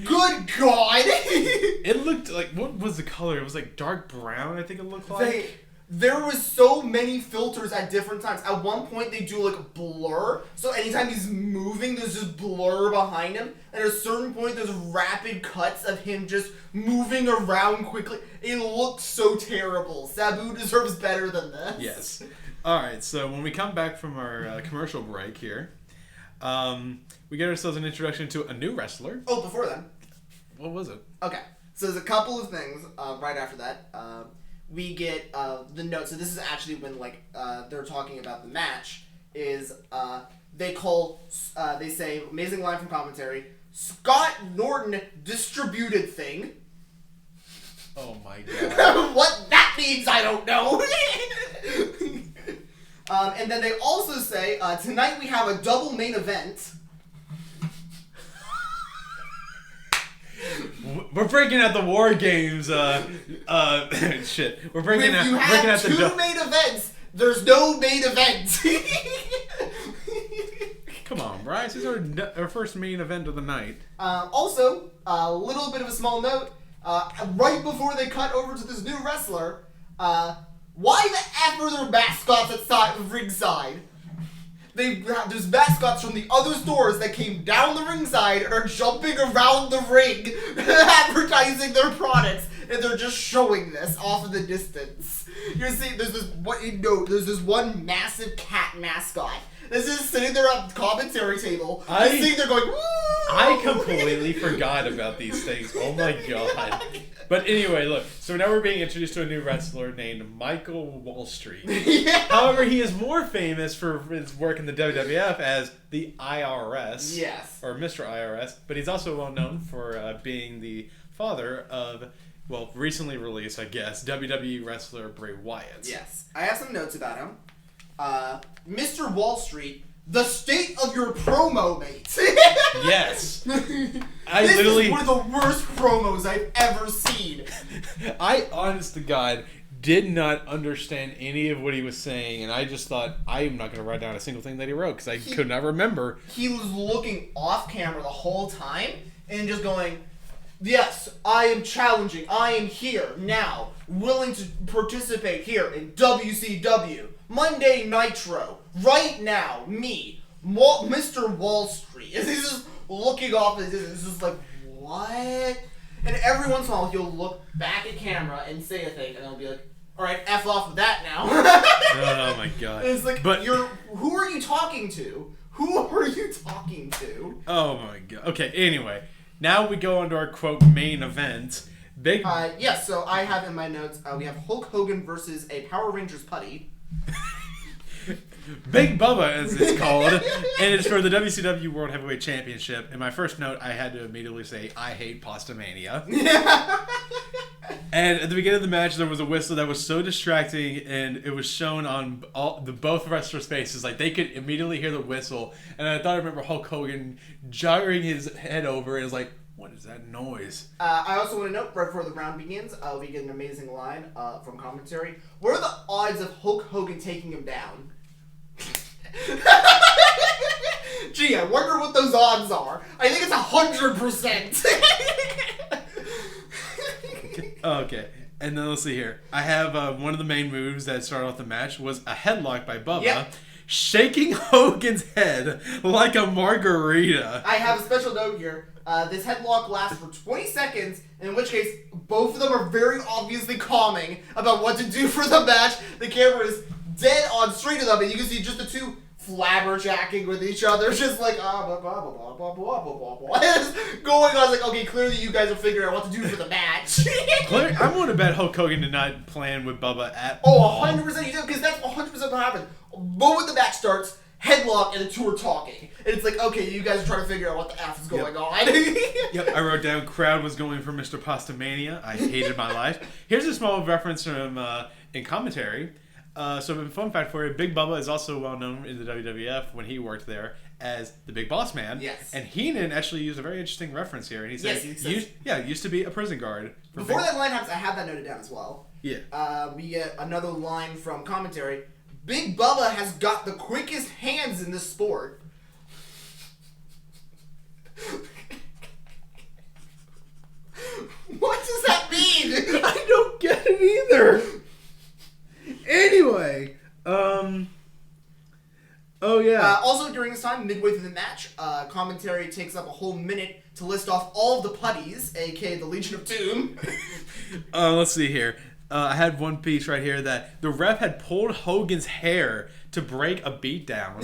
Good God! It looked like, what was the color? It was like dark brown, I think it looked like. There was so many filters at different times. At one point, they do like a blur. So anytime he's moving, there's just blur behind him. And at a certain point, there's rapid cuts of him just moving around quickly. It looked so terrible. Sabu deserves better than this. Yes. All right, so when we come back from our commercial break here, we get ourselves an introduction to a new wrestler. Oh, before then. What was it? Okay, so there's a couple of things right after that. We get the note. So this is actually when they're talking about the match. Is they say amazing line from commentary. Scott Norton distributed thing. Oh my God. What that means, I don't know. And then they also say tonight we have a double main event. We're breaking out the war games. Shit. We're breaking out. If you have two main events, there's no main event. Come on, Bryce. This is our first main event of the night. Also, a little bit of a small note. Right before they cut over to this new wrestler, why the F are there mascots at ringside? There's mascots from the other stores that came down the ringside and are jumping around the ring, advertising their products, and they're just showing this off in the distance. You see, there's this one massive cat mascot. This is sitting there at the commentary table. Sitting there going, woo! I completely forgot about these things. Oh my God. But anyway, look. So now we're being introduced to a new wrestler named Michael Wall Street. Yeah. However, he is more famous for his work in the WWF as the IRS. Yes. Or Mr. IRS. But he's also well known for being the father of, well, recently released, I guess, WWE wrestler Bray Wyatt. Yes. I have some notes about him. Mr. Wall Street, the state of your promo, mate. Yes. This is one of the worst promos I've ever seen. I, honest to God, did not understand any of what he was saying, and I just thought, I am not going to write down a single thing that he wrote, because I could not remember. He was looking off camera the whole time, and just going, yes, I am challenging, I am here, now, willing to participate here in WCW. Monday Nitro, right now, me, Mr. Wall Street. He's just looking off at this, it's just like, what? And every once in a while, he'll look back at camera and say a thing, and I'll be like, alright, F off with that now. Oh my God. And it's like, who are you talking to? Who are you talking to? Oh my God. Okay, anyway, now we go into our, quote, main event. Yes, so I have in my notes, we have Hulk Hogan versus a Power Rangers putty. Big Bubba, as it's called, and it's for the WCW World Heavyweight Championship. In my first note, I had to immediately say, I hate Pastamania. And at the beginning of the match, there was a whistle that was so distracting, and it was shown on both wrestlers' faces. Like, they could immediately hear the whistle, and I thought I remember Hulk Hogan gyring his head over, and it was like, what is that noise? I also want to note, right before the round begins, we get an amazing line from commentary. What are the odds of Hulk Hogan taking him down? Gee, I wonder what those odds are. I think it's 100%. Okay, and then let's see here. I have one of the main moves that started off the match was a headlock by Bubba. Yep. Shaking Hogan's head like a margarita. I have a special note here. This headlock lasts for 20 seconds, in which case both of them are very obviously calming about what to do for the match. The camera is dead on straight to them, and you can see just the two flabberjacking with each other, just like blah blah blah blah blah blah blah blah. It's going on like, okay, clearly you guys are figuring out what to do for the match. I'm going to bet Hulk Hogan did not plan with Bubba at all. 100% you do, because that's 100% what happened. Moment the match starts, headlock, and the two are talking. And it's like, okay, you guys are trying to figure out what the F is going on. Yep, I wrote down, crowd was going for Mr. Pastamania. I hated my life. Here's a small reference from in commentary. So a fun fact for you, Big Bubba is also well known in the WWF when he worked there as the Big Boss Man. Yes. And Heenan actually used a very interesting reference here. And he said, used to be a prison guard. Before that line happens, I have that noted down as well. Yeah. We get another line from commentary. Big Bubba has got the quickest hands in the sport. What does that mean? I don't get it either. Anyway, oh yeah. Also during this time, midway through the match, commentary takes up a whole minute to list off all of the putties, aka the Legion of Doom. Let's see here. I had one piece right here that the ref had pulled Hogan's hair to break a beatdown.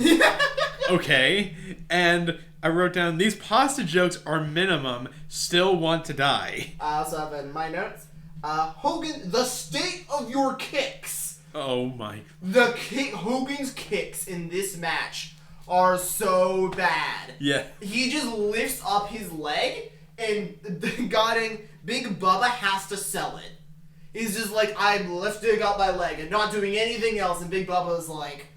Okay, and I wrote down, these pasta jokes are minimum, still want to die. I also have in my notes, Hogan, the state of your kicks. Oh my. Hogan's kicks in this match are so bad. Yeah. He just lifts up his leg and Big Bubba has to sell it. He's just like, I'm lifting up my leg and not doing anything else, and Big Bubba's like,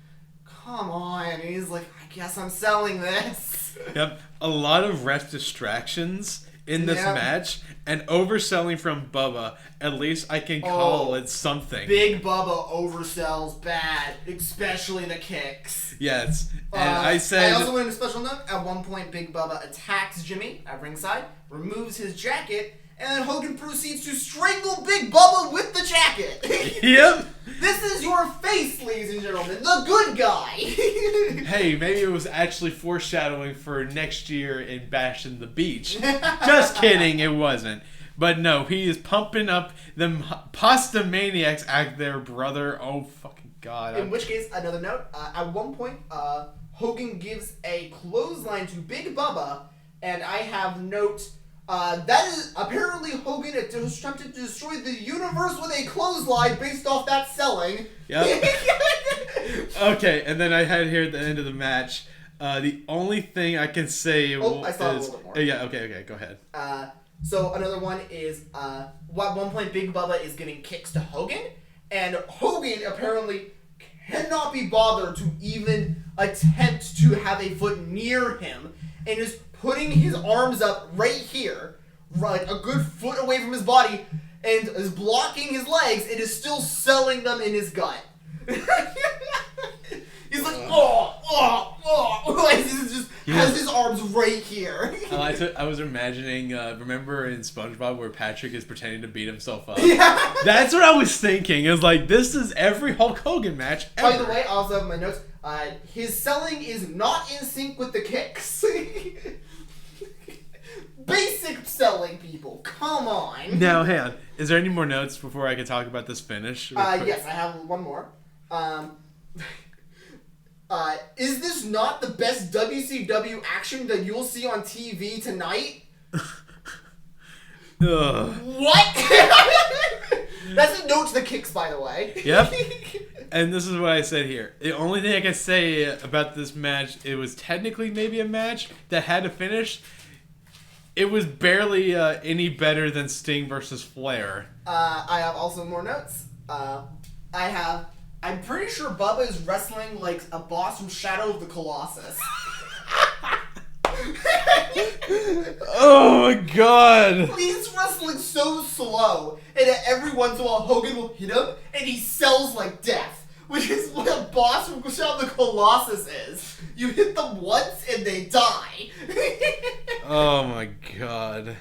come on. And he's like, I guess I'm selling this. Yep. A lot of ref distractions in this match, and overselling from Bubba. At least I can call it something. Big Bubba oversells bad, especially the kicks. Yes. And I said... I also went in a special note. At one point, Big Bubba attacks Jimmy at ringside, removes his jacket, and then Hogan proceeds to strangle Big Bubba with the jacket. Yep. This is your face, ladies and gentlemen. The good guy. Hey, maybe it was actually foreshadowing for next year in Bash in the Beach. Just kidding, it wasn't. But no, he is pumping up them pasta maniacs act there, brother. Oh, fucking God. In which case, another note. At one point, Hogan gives a clothesline to Big Bubba, and I have note... that is apparently Hogan attempted to destroy the universe with a clothesline based off that selling. Yep. Okay, and then I had here at the end of the match, the only thing I can say I saw a little bit more. Yeah, okay, go ahead. So another one is, at one point Big Bubba is giving kicks to Hogan, and Hogan apparently cannot be bothered to even attempt to have a foot near him, and is putting his arms up right here, like a good foot away from his body, and is blocking his legs, and is still selling them in his gut. He's like, He's just has his arms right here. I was imagining, remember in SpongeBob where Patrick is pretending to beat himself up? Yeah. That's what I was thinking. It was like, this is every Hulk Hogan match ever. By the way, I also have my notes. His selling is not in sync with the kicks. Basic selling, people. Come on. Now, hang on. Is there any more notes before I can talk about this finish? Yes, I have one more. Is this not the best WCW action that you'll see on TV tonight? What? That's a note to the kicks, by the way. Yep. And this is what I said here. The only thing I can say about this match, it was technically maybe a match that had to finish. It was barely any better than Sting versus Flair. I have also more notes. I'm pretty sure Bubba is wrestling like a boss from Shadow of the Colossus. Oh my God! He's wrestling so slow, and every once in a while Hogan will hit him, and he sells like death, which is what a boss from Shadow of the Colossus is. You hit them once, and they die. Oh my God.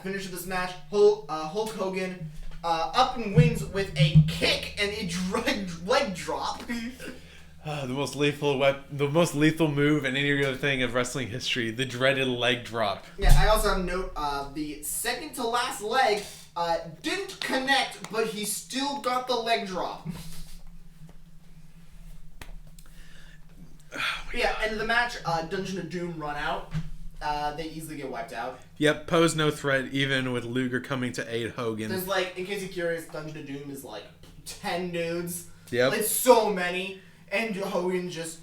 Finish of this match, Hulk Hogan up and wins with a kick and a leg drop. The most lethal move in any other thing of wrestling history, the dreaded leg drop. Yeah, I also have a note, the second to last leg didn't connect, but he still got the leg drop. End of the match, Dungeon of Doom run out. They easily get wiped out. Yep, pose no threat even with Luger coming to aid Hogan. There's like, in case you're curious, Dungeon of Doom is like 10 dudes. Yep. It's so many. And Hogan just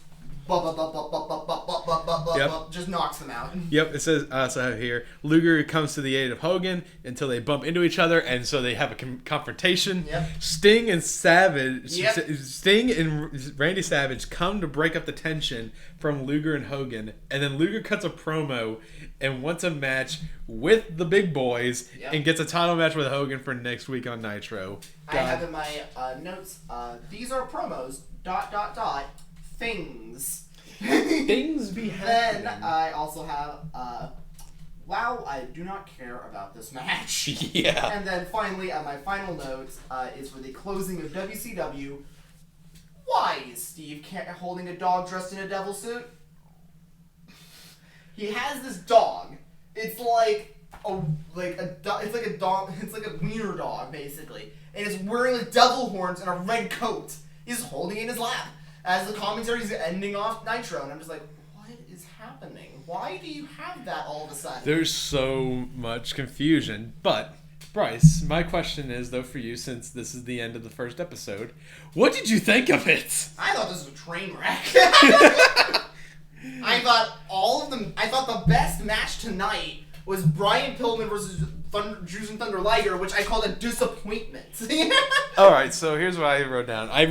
just knocks them out. Yep, it says so here. Luger comes to the aid of Hogan until they bump into each other, and so they have a confrontation. Yep. Sting and Yep. Sting and Randy Savage come to break up the tension from Luger and Hogan, and then Luger cuts a promo and wants a match with the big boys Yep. and gets a title match with Hogan for next week on Nitro. I have in my notes, these are promos, ... things. Things be happening. Then I also have, wow, I do not care about this match. Yeah. And then finally, my final note is for the closing of WCW. Why is Steve holding a dog dressed in a devil suit? He has this dog. It's like a dog. It's like a wiener dog, basically, and it's wearing like devil horns and a red coat. He's holding it in his lap as the commentary is ending off Nitro, and I'm just like, what is happening? Why do you have that all of a sudden? There's so much confusion. But, Bryce, my question is, though, for you, since this is the end of the first episode, what did you think of it? I thought this was a train wreck. I thought the best match tonight was Brian Pillman versus Jushin Thunder Liger, which I called a disappointment. Alright, so here's what I wrote down. I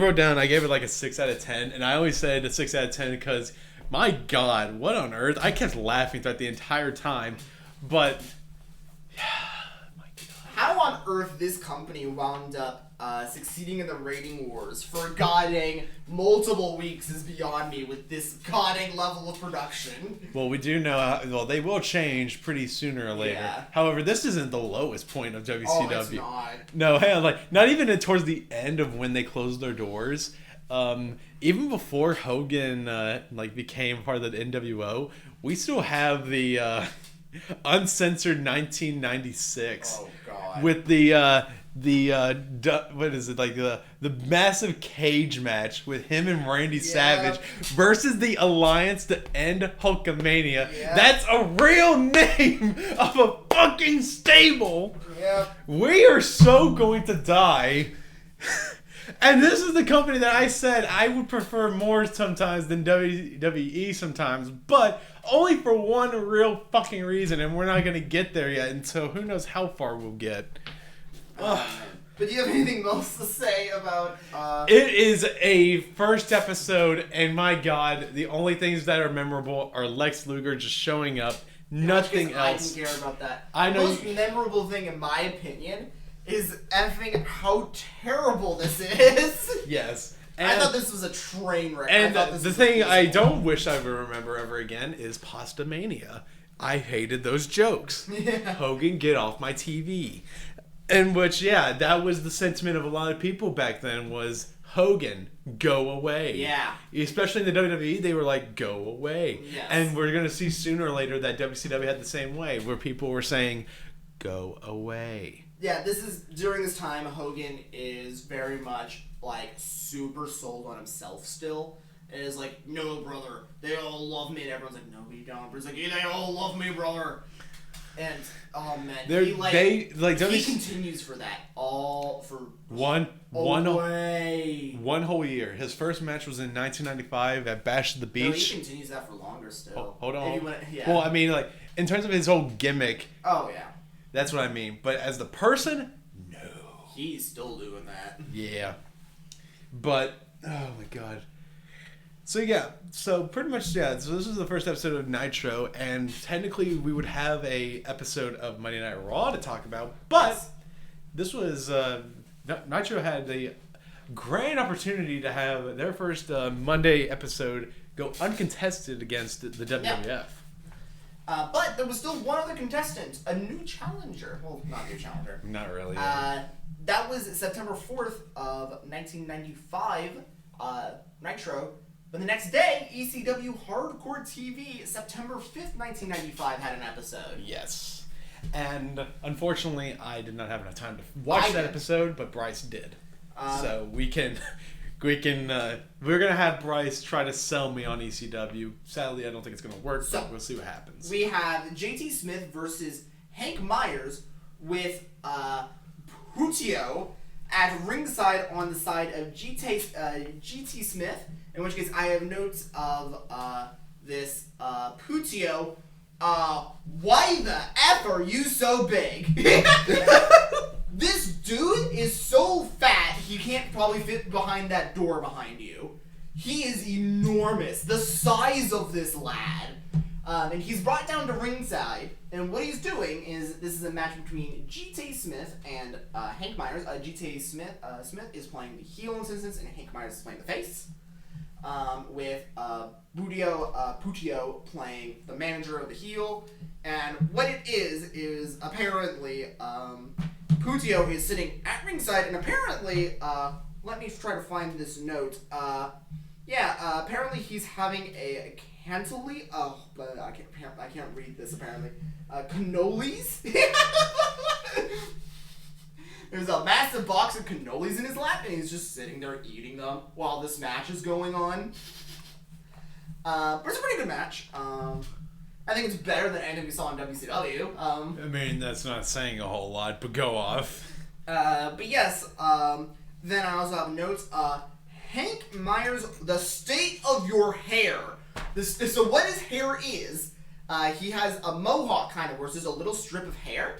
gave it like a 6 out of 10, and I only said a 6 out of 10 because, my God, what on earth? I kept laughing throughout the entire time, but... my God. How on earth this company wound up succeeding in the rating wars for goddamn multiple weeks is beyond me with this goddamn level of production. Well, we do know, they will change pretty sooner or later. Yeah. However, this isn't the lowest point of WCW. Oh, it's not. No, hang on, like, not even towards the end of when they closed their doors. Even before Hogan, became part of the NWO, we still have the, uncensored 1996. Oh, God. With what is it, like the massive cage match with him and Randy Savage versus the Alliance to end Hulkamania. Yeah. That's a real name of a fucking stable. Yeah. We are so going to die. And this is the company that I said I would prefer more sometimes than WWE sometimes, but only for one real fucking reason, and we're not going to get there yet, and so who knows how far we'll get. But do you have anything else to say about... It is a first episode, and my God, the only things that are memorable are Lex Luger just showing up, nothing else. I didn't care about that. I know the most memorable thing, in my opinion, is effing how terrible this is. Yes. I thought this was a train wreck. And the thing I don't wish I would remember ever again is Pasta Mania. I hated those jokes. Yeah. Hogan, get off my TV. And which, yeah, that was the sentiment of a lot of people back then was, Hogan, go away. Yeah. Especially in the WWE, they were like, go away. Yes. And we're going to see sooner or later that WCW had the same way, where people were saying, go away. Yeah, during this time, Hogan is very much, like, super sold on himself still. And is like, no, brother, they all love me. And everyone's like, no, we don't. But he's like, yeah, they all love me, brother. And, oh, man. He continues for that. One way. One whole year. His first match was in 1995 at Bash at the Beach. No, he continues that for longer still. Hold on. Yeah. Well, I mean, like, in terms of his whole gimmick. Oh, yeah. That's what I mean. But as the person, no. He's still doing that. Yeah. But, oh my God. So yeah, so pretty much, yeah, so this is the first episode of Nitro, and technically we would have a episode of Monday Night Raw to talk about, but this was, Nitro had the grand opportunity to have their first Monday episode go uncontested against the WWF. Yeah. But there was still one other contestant, a new challenger. Well, not a new challenger. Not really. That was September 4th of 1995, Nitro. But the next day, ECW Hardcore TV, September 5th, 1995, had an episode. Yes. And unfortunately, I did not have enough time to watch that episode, but Bryce did. So we're gonna have Bryce try to sell me on ECW. Sadly, I don't think it's gonna work, but we'll see what happens. We have JT Smith versus Hank Myers with Putio at ringside on the side of GT Smith, in which case I have notes of this Putio. Why the F are you so big? This dude is so fat he can't probably fit behind that door behind you. He is enormous, the size of this lad. And he's brought down to ringside, and what he's doing is, this is a match between GT Smith and Hank Myers. GT Smith is playing the heel in this instance, and Hank Myers is playing the face. With Putio playing the manager of the heel. And what it is apparently Putio is sitting at ringside, and apparently, let me try to find this note. Apparently he's having a cantilever. Oh, but I can't read this. Apparently, cannolis. There's a massive box of cannolis in his lap, and he's just sitting there eating them while this match is going on. But it's a pretty good match. I think it's better than anything we saw on WCW. I mean, that's not saying a whole lot, but go off. But yes, then I also have notes. Hank Myers, the state of your hair. So what his hair is, he has a mohawk kind of, where it's just a little strip of hair,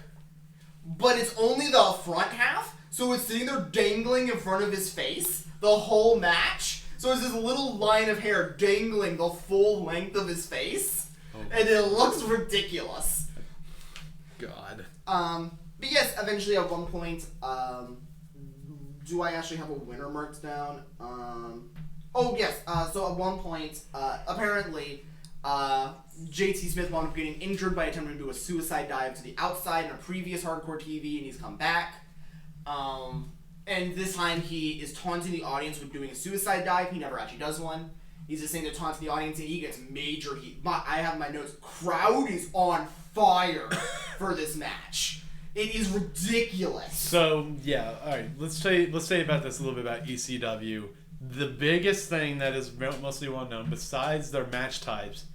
but it's only the front half, so it's sitting there dangling in front of his face the whole match. So it's this little line of hair dangling the full length of his face, and it looks ridiculous. God. But yes, eventually at one point, do I actually have a winner marked down? Oh yes, so at one point, apparently, JT Smith wound up getting injured by attempting to do a suicide dive to the outside in a previous Hardcore TV, and he's come back. And this time he is taunting the audience with doing a suicide dive. He never actually does one. He's just saying to taunt the audience, and he gets major heat. I have my notes. Crowd is on fire for this match. It is ridiculous. So yeah, all right. Let's say about this a little bit about ECW. The biggest thing that is mostly well known, besides their match types,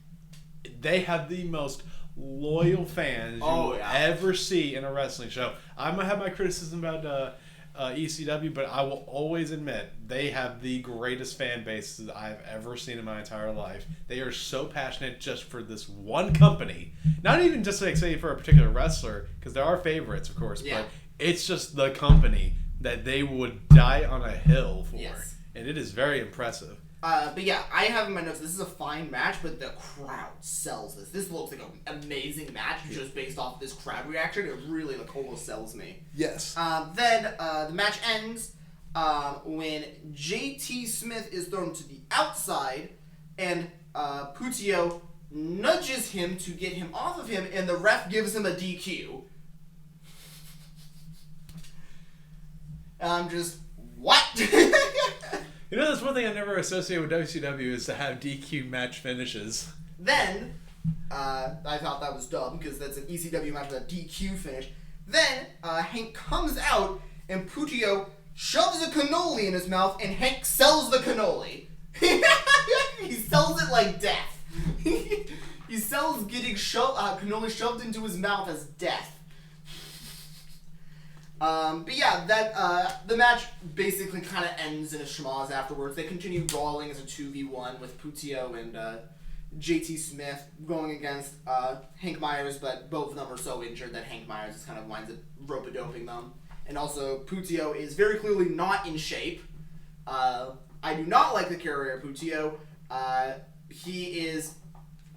they have the most loyal fans you will ever see in a wrestling show. I might have my criticism about ECW, but I will always admit they have the greatest fan base that I've ever seen in my entire life. They are so passionate just for this one company. Not even just like say for a particular wrestler, because there are favorites, of course, but it's just the company that they would die on a hill for. Yes. And it is very impressive. But yeah, I have in my notes, this is a fine match, but the crowd sells this. This looks like an amazing match just based off this crowd reaction. It really almost sells me. Yes. Then the match ends when JT Smith is thrown to the outside, and Putio nudges him to get him off of him, and the ref gives him a DQ. And I'm just, what? You know, that's one thing I never associate with WCW is to have DQ match finishes. Then, I thought that was dumb because that's an ECW match with a DQ finish. Then, Hank comes out and Putio shoves a cannoli in his mouth and Hank sells the cannoli. He sells it like death. He sells getting cannoli shoved into his mouth as death. But yeah, that the match basically kind of ends in a schmoz afterwards. They continue brawling as a 2v1 with Putio and JT Smith going against Hank Myers, but both of them are so injured that Hank Myers just kind of winds up rope-a-doping them. And also, Putio is very clearly not in shape. I do not like the carrier Putio. He is,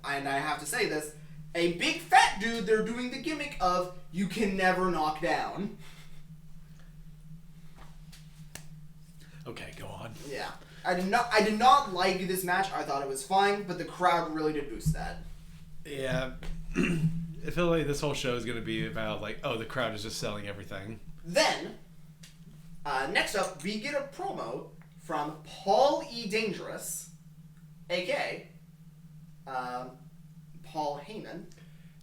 and I have to say this, a big fat dude they're doing the gimmick of you can never knock down. Okay, go on. Yeah. I did not like this match. I thought it was fine, but the crowd really did boost that. Yeah. I feel like this whole show is going to be about, like, oh, the crowd is just selling everything. Then, next up, we get a promo from Paul E. Dangerous, a.k.a. Paul Heyman.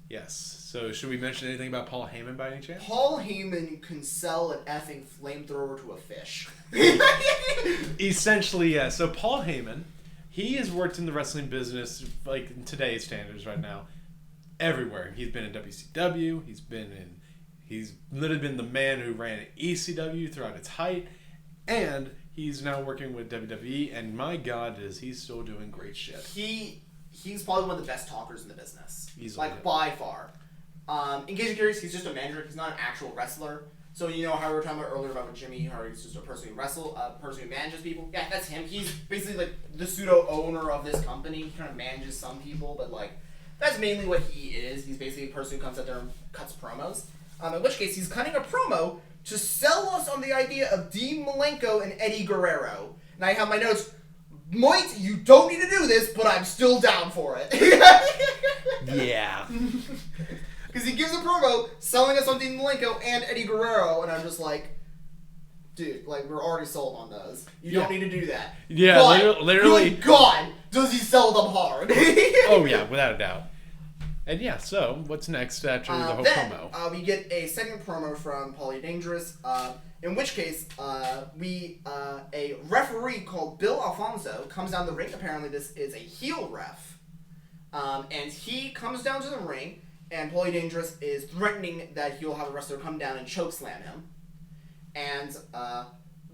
Yes. So, should we mention anything about Paul Heyman by any chance? Paul Heyman can sell an effing flamethrower to a fish. Essentially, yeah. So, Paul Heyman, he has worked in the wrestling business, like, in today's standards right now, everywhere. He's been in WCW, he's been in He's literally been the man who ran ECW throughout its height, and he's now working with WWE, and my God, is he still doing great shit. He's probably one of the best talkers in the business. Easily. Like, by far. In case you're curious, he's just a manager. He's not an actual wrestler. So, you know how we were talking about earlier about with Jimmy, how he's just a person who manages people? Yeah, that's him. He's basically, like, the pseudo-owner of this company. He kind of manages some people, but, like, that's mainly what he is. He's basically a person who comes out there and cuts promos. In which case, he's cutting a promo to sell us on the idea of Dean Malenko and Eddie Guerrero. And I have my notes, Moit, you don't need to do this, but I'm still down for it. Yeah. Because he gives a promo selling us on Dean Malenko and Eddie Guerrero, and I'm just like, dude, like, we're already sold on those. You don't need to do that. Yeah, but, literally. Good God, does he sell them hard? Oh, yeah, without a doubt. And yeah, so what's next after the whole promo? We get a second promo from Paulie Dangerous, in which case a referee called Bill Alfonso comes down the ring. Apparently this is a heel ref. And he comes down to the ring, and Paulie Dangerous is threatening that he'll have a wrestler come down and chokeslam him. And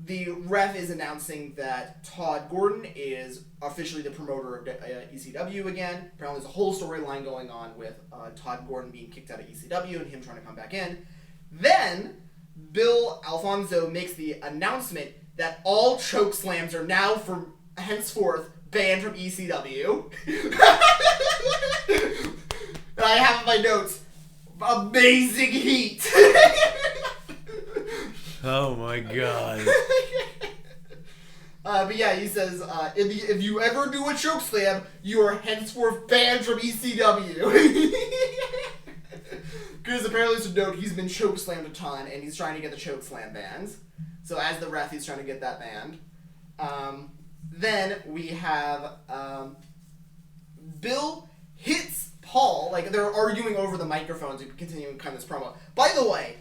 the ref is announcing that Todd Gordon is officially the promoter of ECW again. Apparently there's a whole storyline going on with Todd Gordon being kicked out of ECW and him trying to come back in. Then Bill Alfonso makes the announcement that all choke slams are now from henceforth banned from ECW. And I have in my notes, amazing heat. Oh my God. But yeah, he says, if you ever do a choke slam, you are henceforth banned from ECW. Because apparently, to note, he's been choke slammed a ton, and he's trying to get the choke slam banned. So as the ref, he's trying to get that banned. Then we have Bill hits Paul, like they're arguing over the microphones and continuing kind of this promo. By the way,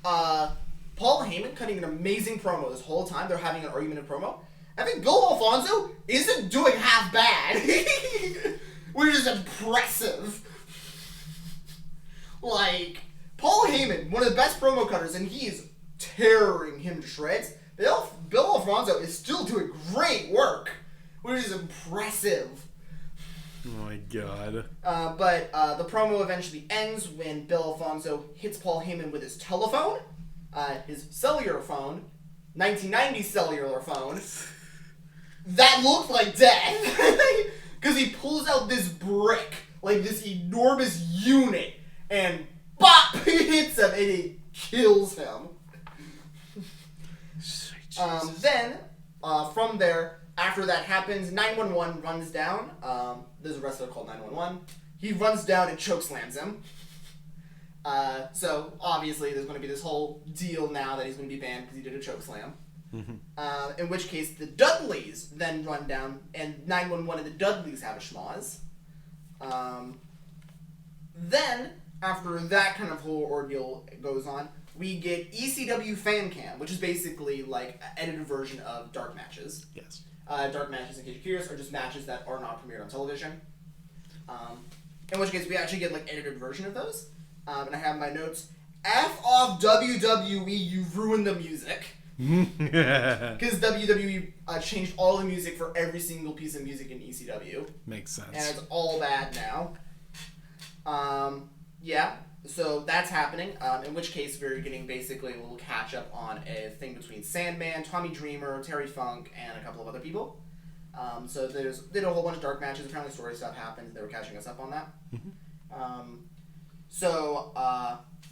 Paul Heyman cutting an amazing promo this whole time. They're having an argument in promo. I think Bill Alfonso isn't doing half bad, which is impressive. Like, Paul Heyman, one of the best promo cutters, and he is tearing him to shreds. Bill Alfonso is still doing great work, which is impressive. Oh my God. But the promo eventually ends when Bill Alfonso hits Paul Heyman with his telephone, his cellular phone, 1990 cellular phone. That looked like death. Because he pulls out this brick, like this enormous unit, and bop! He hits him and it kills him. Then, from there, after that happens, 911 runs down. There's a wrestler called 911. He runs down and chokeslams him. So, obviously, there's going to be this whole deal now that he's going to be banned because he did a chokeslam. In which case, the Dudleys then run down, and 911 and the Dudleys have a schmoz. Then, after that kind of whole ordeal goes on, we get ECW Fan Cam, which is basically like an edited version of dark matches. Yes. Dark matches, in case you're curious, are just matches that are not premiered on television. In which case, we actually get like edited version of those. And I have my notes. F off WWE, you've ruined the music. Because WWE changed all the music for every single piece of music in ECW. Makes sense. And it's all bad now. Yeah, so that's happening. In which case, we're getting basically a little catch up on a thing between Sandman, Tommy Dreamer, Terry Funk, and a couple of other people. So they did a whole bunch of dark matches. Apparently, story stuff happened. They were catching us up on that.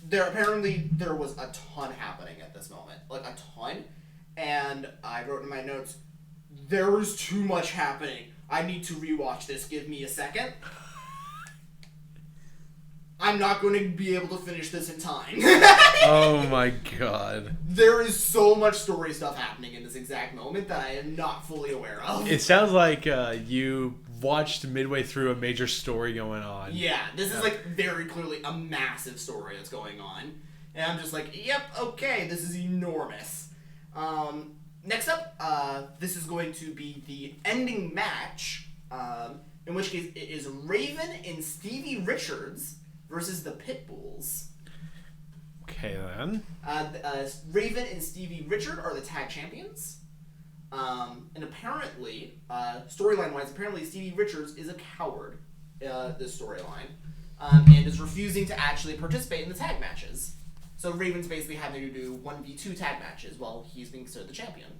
There was a ton happening at this moment, like a ton. And I wrote in my notes, there was too much happening. I need to rewatch this. Give me a second. I'm not going to be able to finish this in time. Oh my God. There is so much story stuff happening in this exact moment that I am not fully aware of. It sounds like you watched midway through a major story going on. Yeah, this is like very clearly a massive story that's going on. And I'm just like, yep, okay, this is enormous. Next up, this is going to be the ending match, in which case it is Raven and Stevie Richards versus the Pitbulls. Okay, then. Raven and Stevie Richard are the tag champions. And apparently, storyline-wise, apparently Stevie Richards is a coward, this storyline, and is refusing to actually participate in the tag matches. So Raven's basically having to do 1v2 tag matches while he's being considered the champion.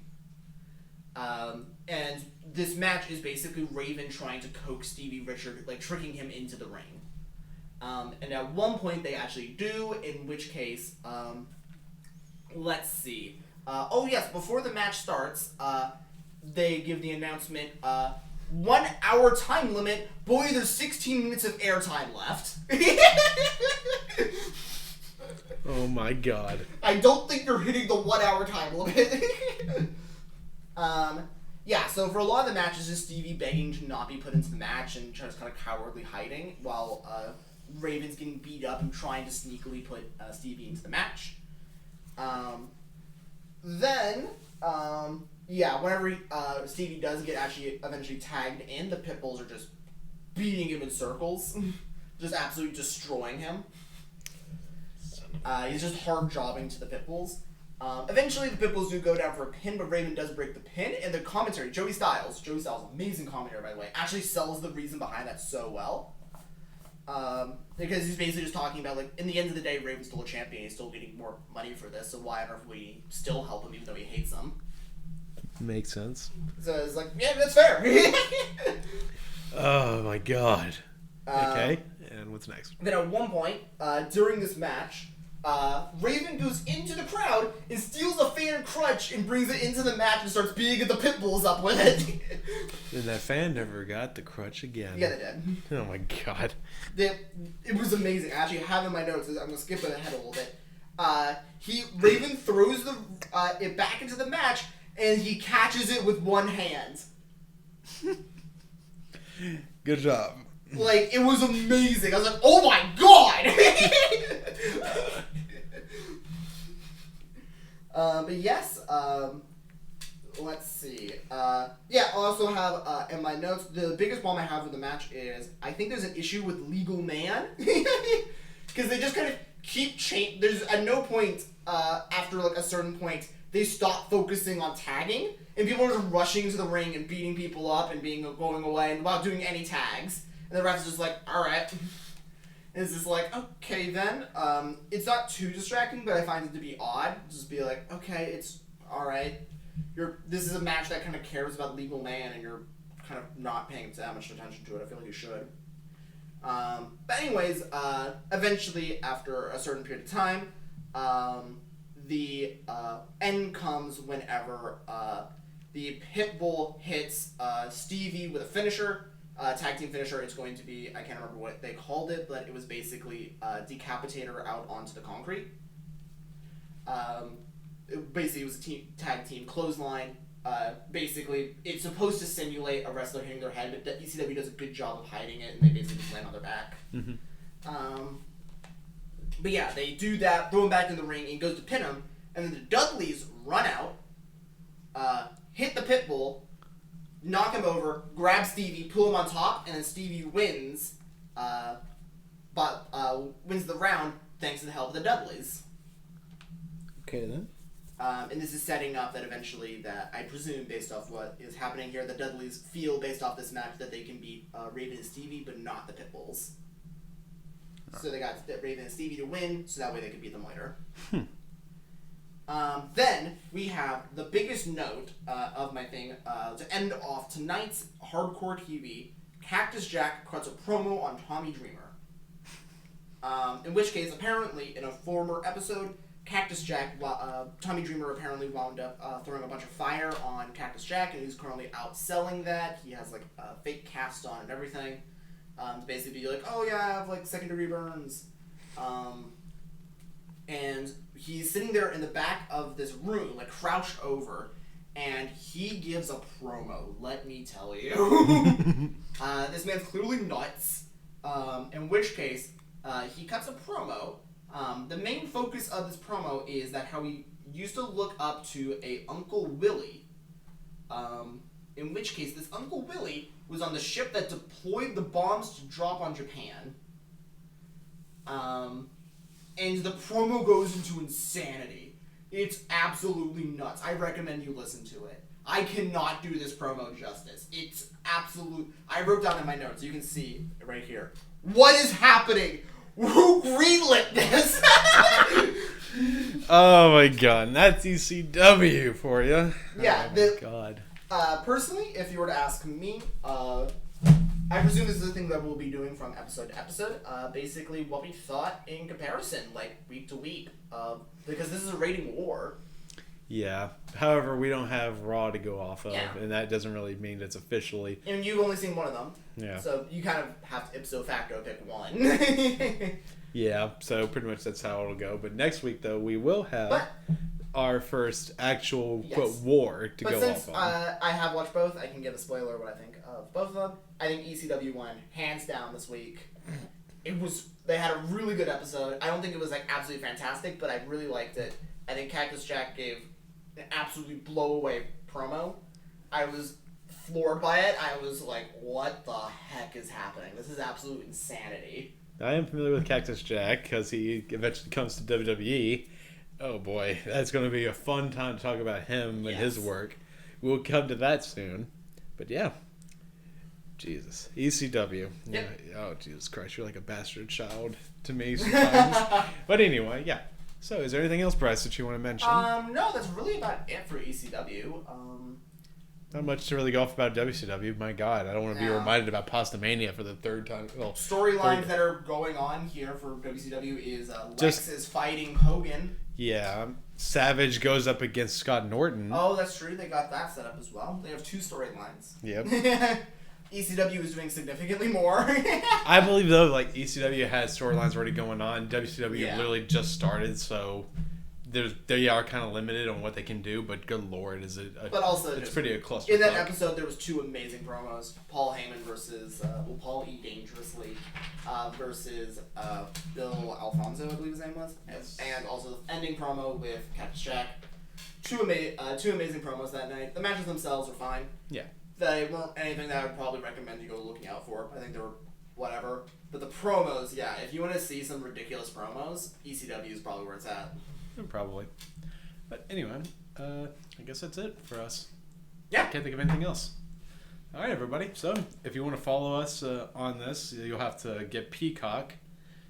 And this match is basically Raven trying to coax Stevie Richard, like tricking him into the ring. And at one point they actually do, in which case, let's see. Oh yes, before the match starts, they give the announcement, 1 hour time limit. Boy, there's 16 minutes of airtime left. Oh my god. I don't think you're hitting the 1 hour time limit. Yeah, so for a lot of the matches, just Stevie begging to not be put into the match and just kind of cowardly hiding while Raven's getting beat up and trying to sneakily put Stevie into the match. Whenever Stevie does get actually eventually tagged in, the Pitbulls are just beating him in circles, just absolutely destroying him. He's just hard jobbing to the Pitbulls. Eventually, the Pitbulls do go down for a pin, but Raven does break the pin, and the commentary, Joey Styles, amazing commentary by the way, actually sells the reason behind that so well. Because he's basically just talking about, like, in the end of the day, Raven's still a champion, he's still getting more money for this, so why on earth would we still help him even though he hates them? Makes sense. So it's like, yeah, that's fair. Oh my god. Okay, and what's next? Then at one point, during this match, Raven goes into the crowd and steals a fan crutch and brings it into the match and starts beating the Pitbulls up with it. And that fan never got the crutch again. Yeah, they did. Oh my god. It was amazing. I actually have in my notes, I'm going to skip ahead a little bit. Raven throws it back into the match and he catches it with one hand. Good job. Like, it was amazing. I was like, oh my god! But yes, let's see. I also have in my notes, the biggest problem I have with the match is I think there's an issue with Legal Man. Because they just kind of keep there's at no point after like a certain point they stop focusing on tagging, and people are just rushing into the ring and beating people up and going away and without doing any tags. And the ref's just like, alright. And it's just like, okay then. It's not too distracting, but I find it to be odd. Just be like, okay, it's alright. This is a match that kind of cares about Legal Man, and you're kind of not paying that much attention to it. I feel like you should. But anyways, eventually, after a certain period of time, the end comes whenever the Pitbull hits Stevie with a finisher. Tag team finisher. It's going to be, I can't remember what they called it, but it was basically Decapitator out onto the concrete. Basically, it was a tag team clothesline. Basically, it's supposed to simulate a wrestler hitting their head, but ECW does a good job of hiding it, and they basically just land on their back. Mm-hmm. But yeah, they do that, throw him back in the ring, and he goes to pin him, and then the Dudleys run out, hit the Pitbull, knock him over, grab Stevie, pull him on top, and then Stevie wins, wins the round thanks to the help of the Dudleys. Okay then. And this is setting up that eventually, that I presume based off what is happening here, the Dudleys feel based off this match that they can beat Raven and Stevie, but not the Pitbulls. So they got Raven and Stevie to win, so that way they could beat them later. Then we have the biggest note of my thing to end off tonight's Hardcore TV. Cactus Jack cuts a promo on Tommy Dreamer. In which case, apparently, in a former episode, Cactus Jack, Tommy Dreamer apparently wound up throwing a bunch of fire on Cactus Jack, and he's currently outselling that. He has like a fake cast on and everything. To basically be like, oh yeah, I have like second-degree burns. And he's sitting there in the back of this room, like crouched over, and he gives a promo, let me tell you. This man's clearly nuts, in which case, he cuts a promo. The main focus of this promo is that how he used to look up to a Uncle Willie, in which case this Uncle Willie was on the ship that deployed the bombs to drop on Japan. and the promo goes into insanity. It's absolutely nuts. I recommend you listen to it. I cannot do this promo justice. It's absolute. I wrote down in my notes. You can see right here. What is happening? Who greenlit this? Oh my god, that's ECW for you. Yeah. Oh my god. Personally, if you were to ask me, I presume this is a thing that we'll be doing from episode to episode. Basically, what we thought in comparison, like week to week, because this is a rating war. Yeah. However, we don't have Raw to go off of, Yeah. and that doesn't really mean it's officially. And you've only seen one of them. Yeah. So you kind of have to ipso facto pick one. Yeah. So pretty much that's how it'll go. But next week, though, we will have our first actual quote war to go since, off on. I have watched both, I can give a spoiler what I think of both of them. I think ECW won hands down this week. They had a really good episode. I don't think it was like absolutely fantastic, but I really liked it. I think Cactus Jack gave an absolutely blow away promo. I was floored by it. I was like, what the heck is happening? This is absolute insanity. I am familiar with Cactus Jack because he eventually comes to WWE. Oh boy, that's going to be a fun time to talk about him and his work. We'll come to that soon. But yeah. Jesus. ECW. Yep. Yeah. Oh, Jesus Christ. You're like a bastard child to me sometimes. But anyway, yeah. So, is there anything else, Bryce, that you want to mention? No, that's really about it for ECW. Not much to really go off about WCW. My God, I don't want to be No. reminded about Pastamania for the third time. Well, Storylines that are going on here for WCW is Lex Just- is fighting Hogan. yeah. Savage goes up against Scott Norton. Oh, that's true. They got that set up as well. They have two storylines. Yep. ECW is doing significantly more. I believe, though, like, ECW has storylines already going on. WCW Yeah. literally just started, so they are kind of limited on what they can do, but good lord, is it But also, it's pretty a cluster. in that episode, there was two amazing promos. Paul Heyman versus, Paul E. Dangerously versus Bill Alfonso, I believe his name was. Yes. And also the ending promo with Cactus Jack. Two amazing promos that night. The matches themselves were fine. Yeah. They weren't anything that I would probably recommend you go looking out for. I think they were whatever. But the promos, yeah, if you want to see some ridiculous promos, ECW is probably where it's at. Probably. But anyway, I guess that's it for us. Yeah. I can't think of anything else. All right, everybody. So, if you want to follow us on this, you'll have to get Peacock.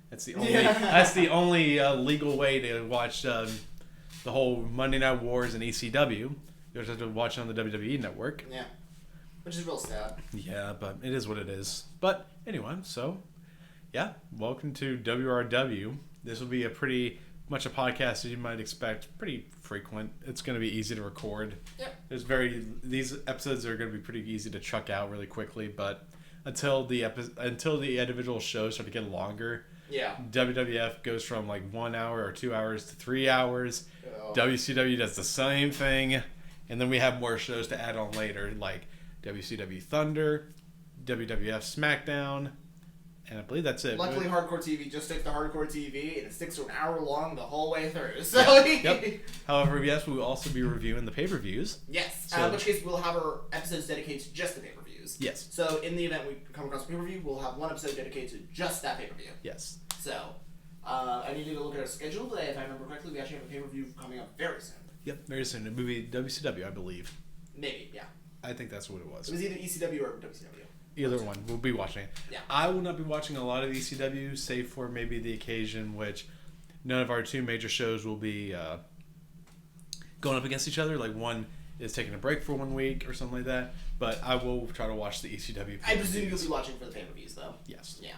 That's the only. That's the only legal way to watch the whole Monday Night Wars and ECW. You just have to watch it on the WWE Network. Yeah. Which is real sad. Yeah, but it is what it is. But anyway, so yeah, welcome to WRW. This will be a pretty much a podcast that you might expect, pretty frequent. It's going to be easy to record. Yep. These episodes are going to be pretty easy to chuck out really quickly, but until the individual shows start to get longer, Yeah. WWF goes from like 1 hour or 2 hours to 3 hours. Oh. WCW does the same thing, and then we have more shows to add on later, like WCW Thunder, WWF SmackDown, and I believe that's it. Luckily, Hardcore TV just sticks to Hardcore TV, and it sticks to an hour long the whole way through. So Yep. However, yes, we will also be reviewing the pay-per-views. Yes. So- In which case, we'll have our episodes dedicated to just the pay-per-views. Yes. So in the event we come across a pay-per-view, we'll have one episode dedicated to just that pay-per-view. Yes. So I need to go look at our schedule today. If I remember correctly, we actually have a pay-per-view coming up very soon. Yep, very soon. It will be WCW, I believe. Maybe, yeah. I think that's what it was. It was either ECW or WCW. Either one. We'll be watching it. Yeah. I will not be watching a lot of ECW, save for maybe the occasion which none of our two major shows will be going up against each other. Like one is taking a break for 1 week or something like that. But I will try to watch the ECW. I presume you'll be watching for the pay-per-views, though. Yes. Yeah.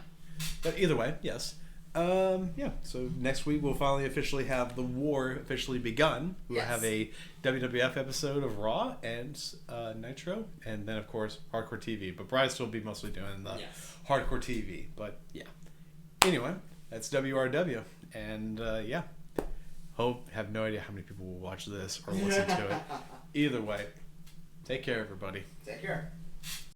But either way, yes. Yeah. So next week we'll finally officially have the war officially begun. We'll Yes. have a WWF episode of Raw and Nitro, and then of course Hardcore TV. But Bryce will be mostly doing the Yes. Hardcore TV. But yeah. Anyway, that's WRW, and yeah. Have no idea how many people will watch this or listen to it. Either way, take care, everybody. Take care.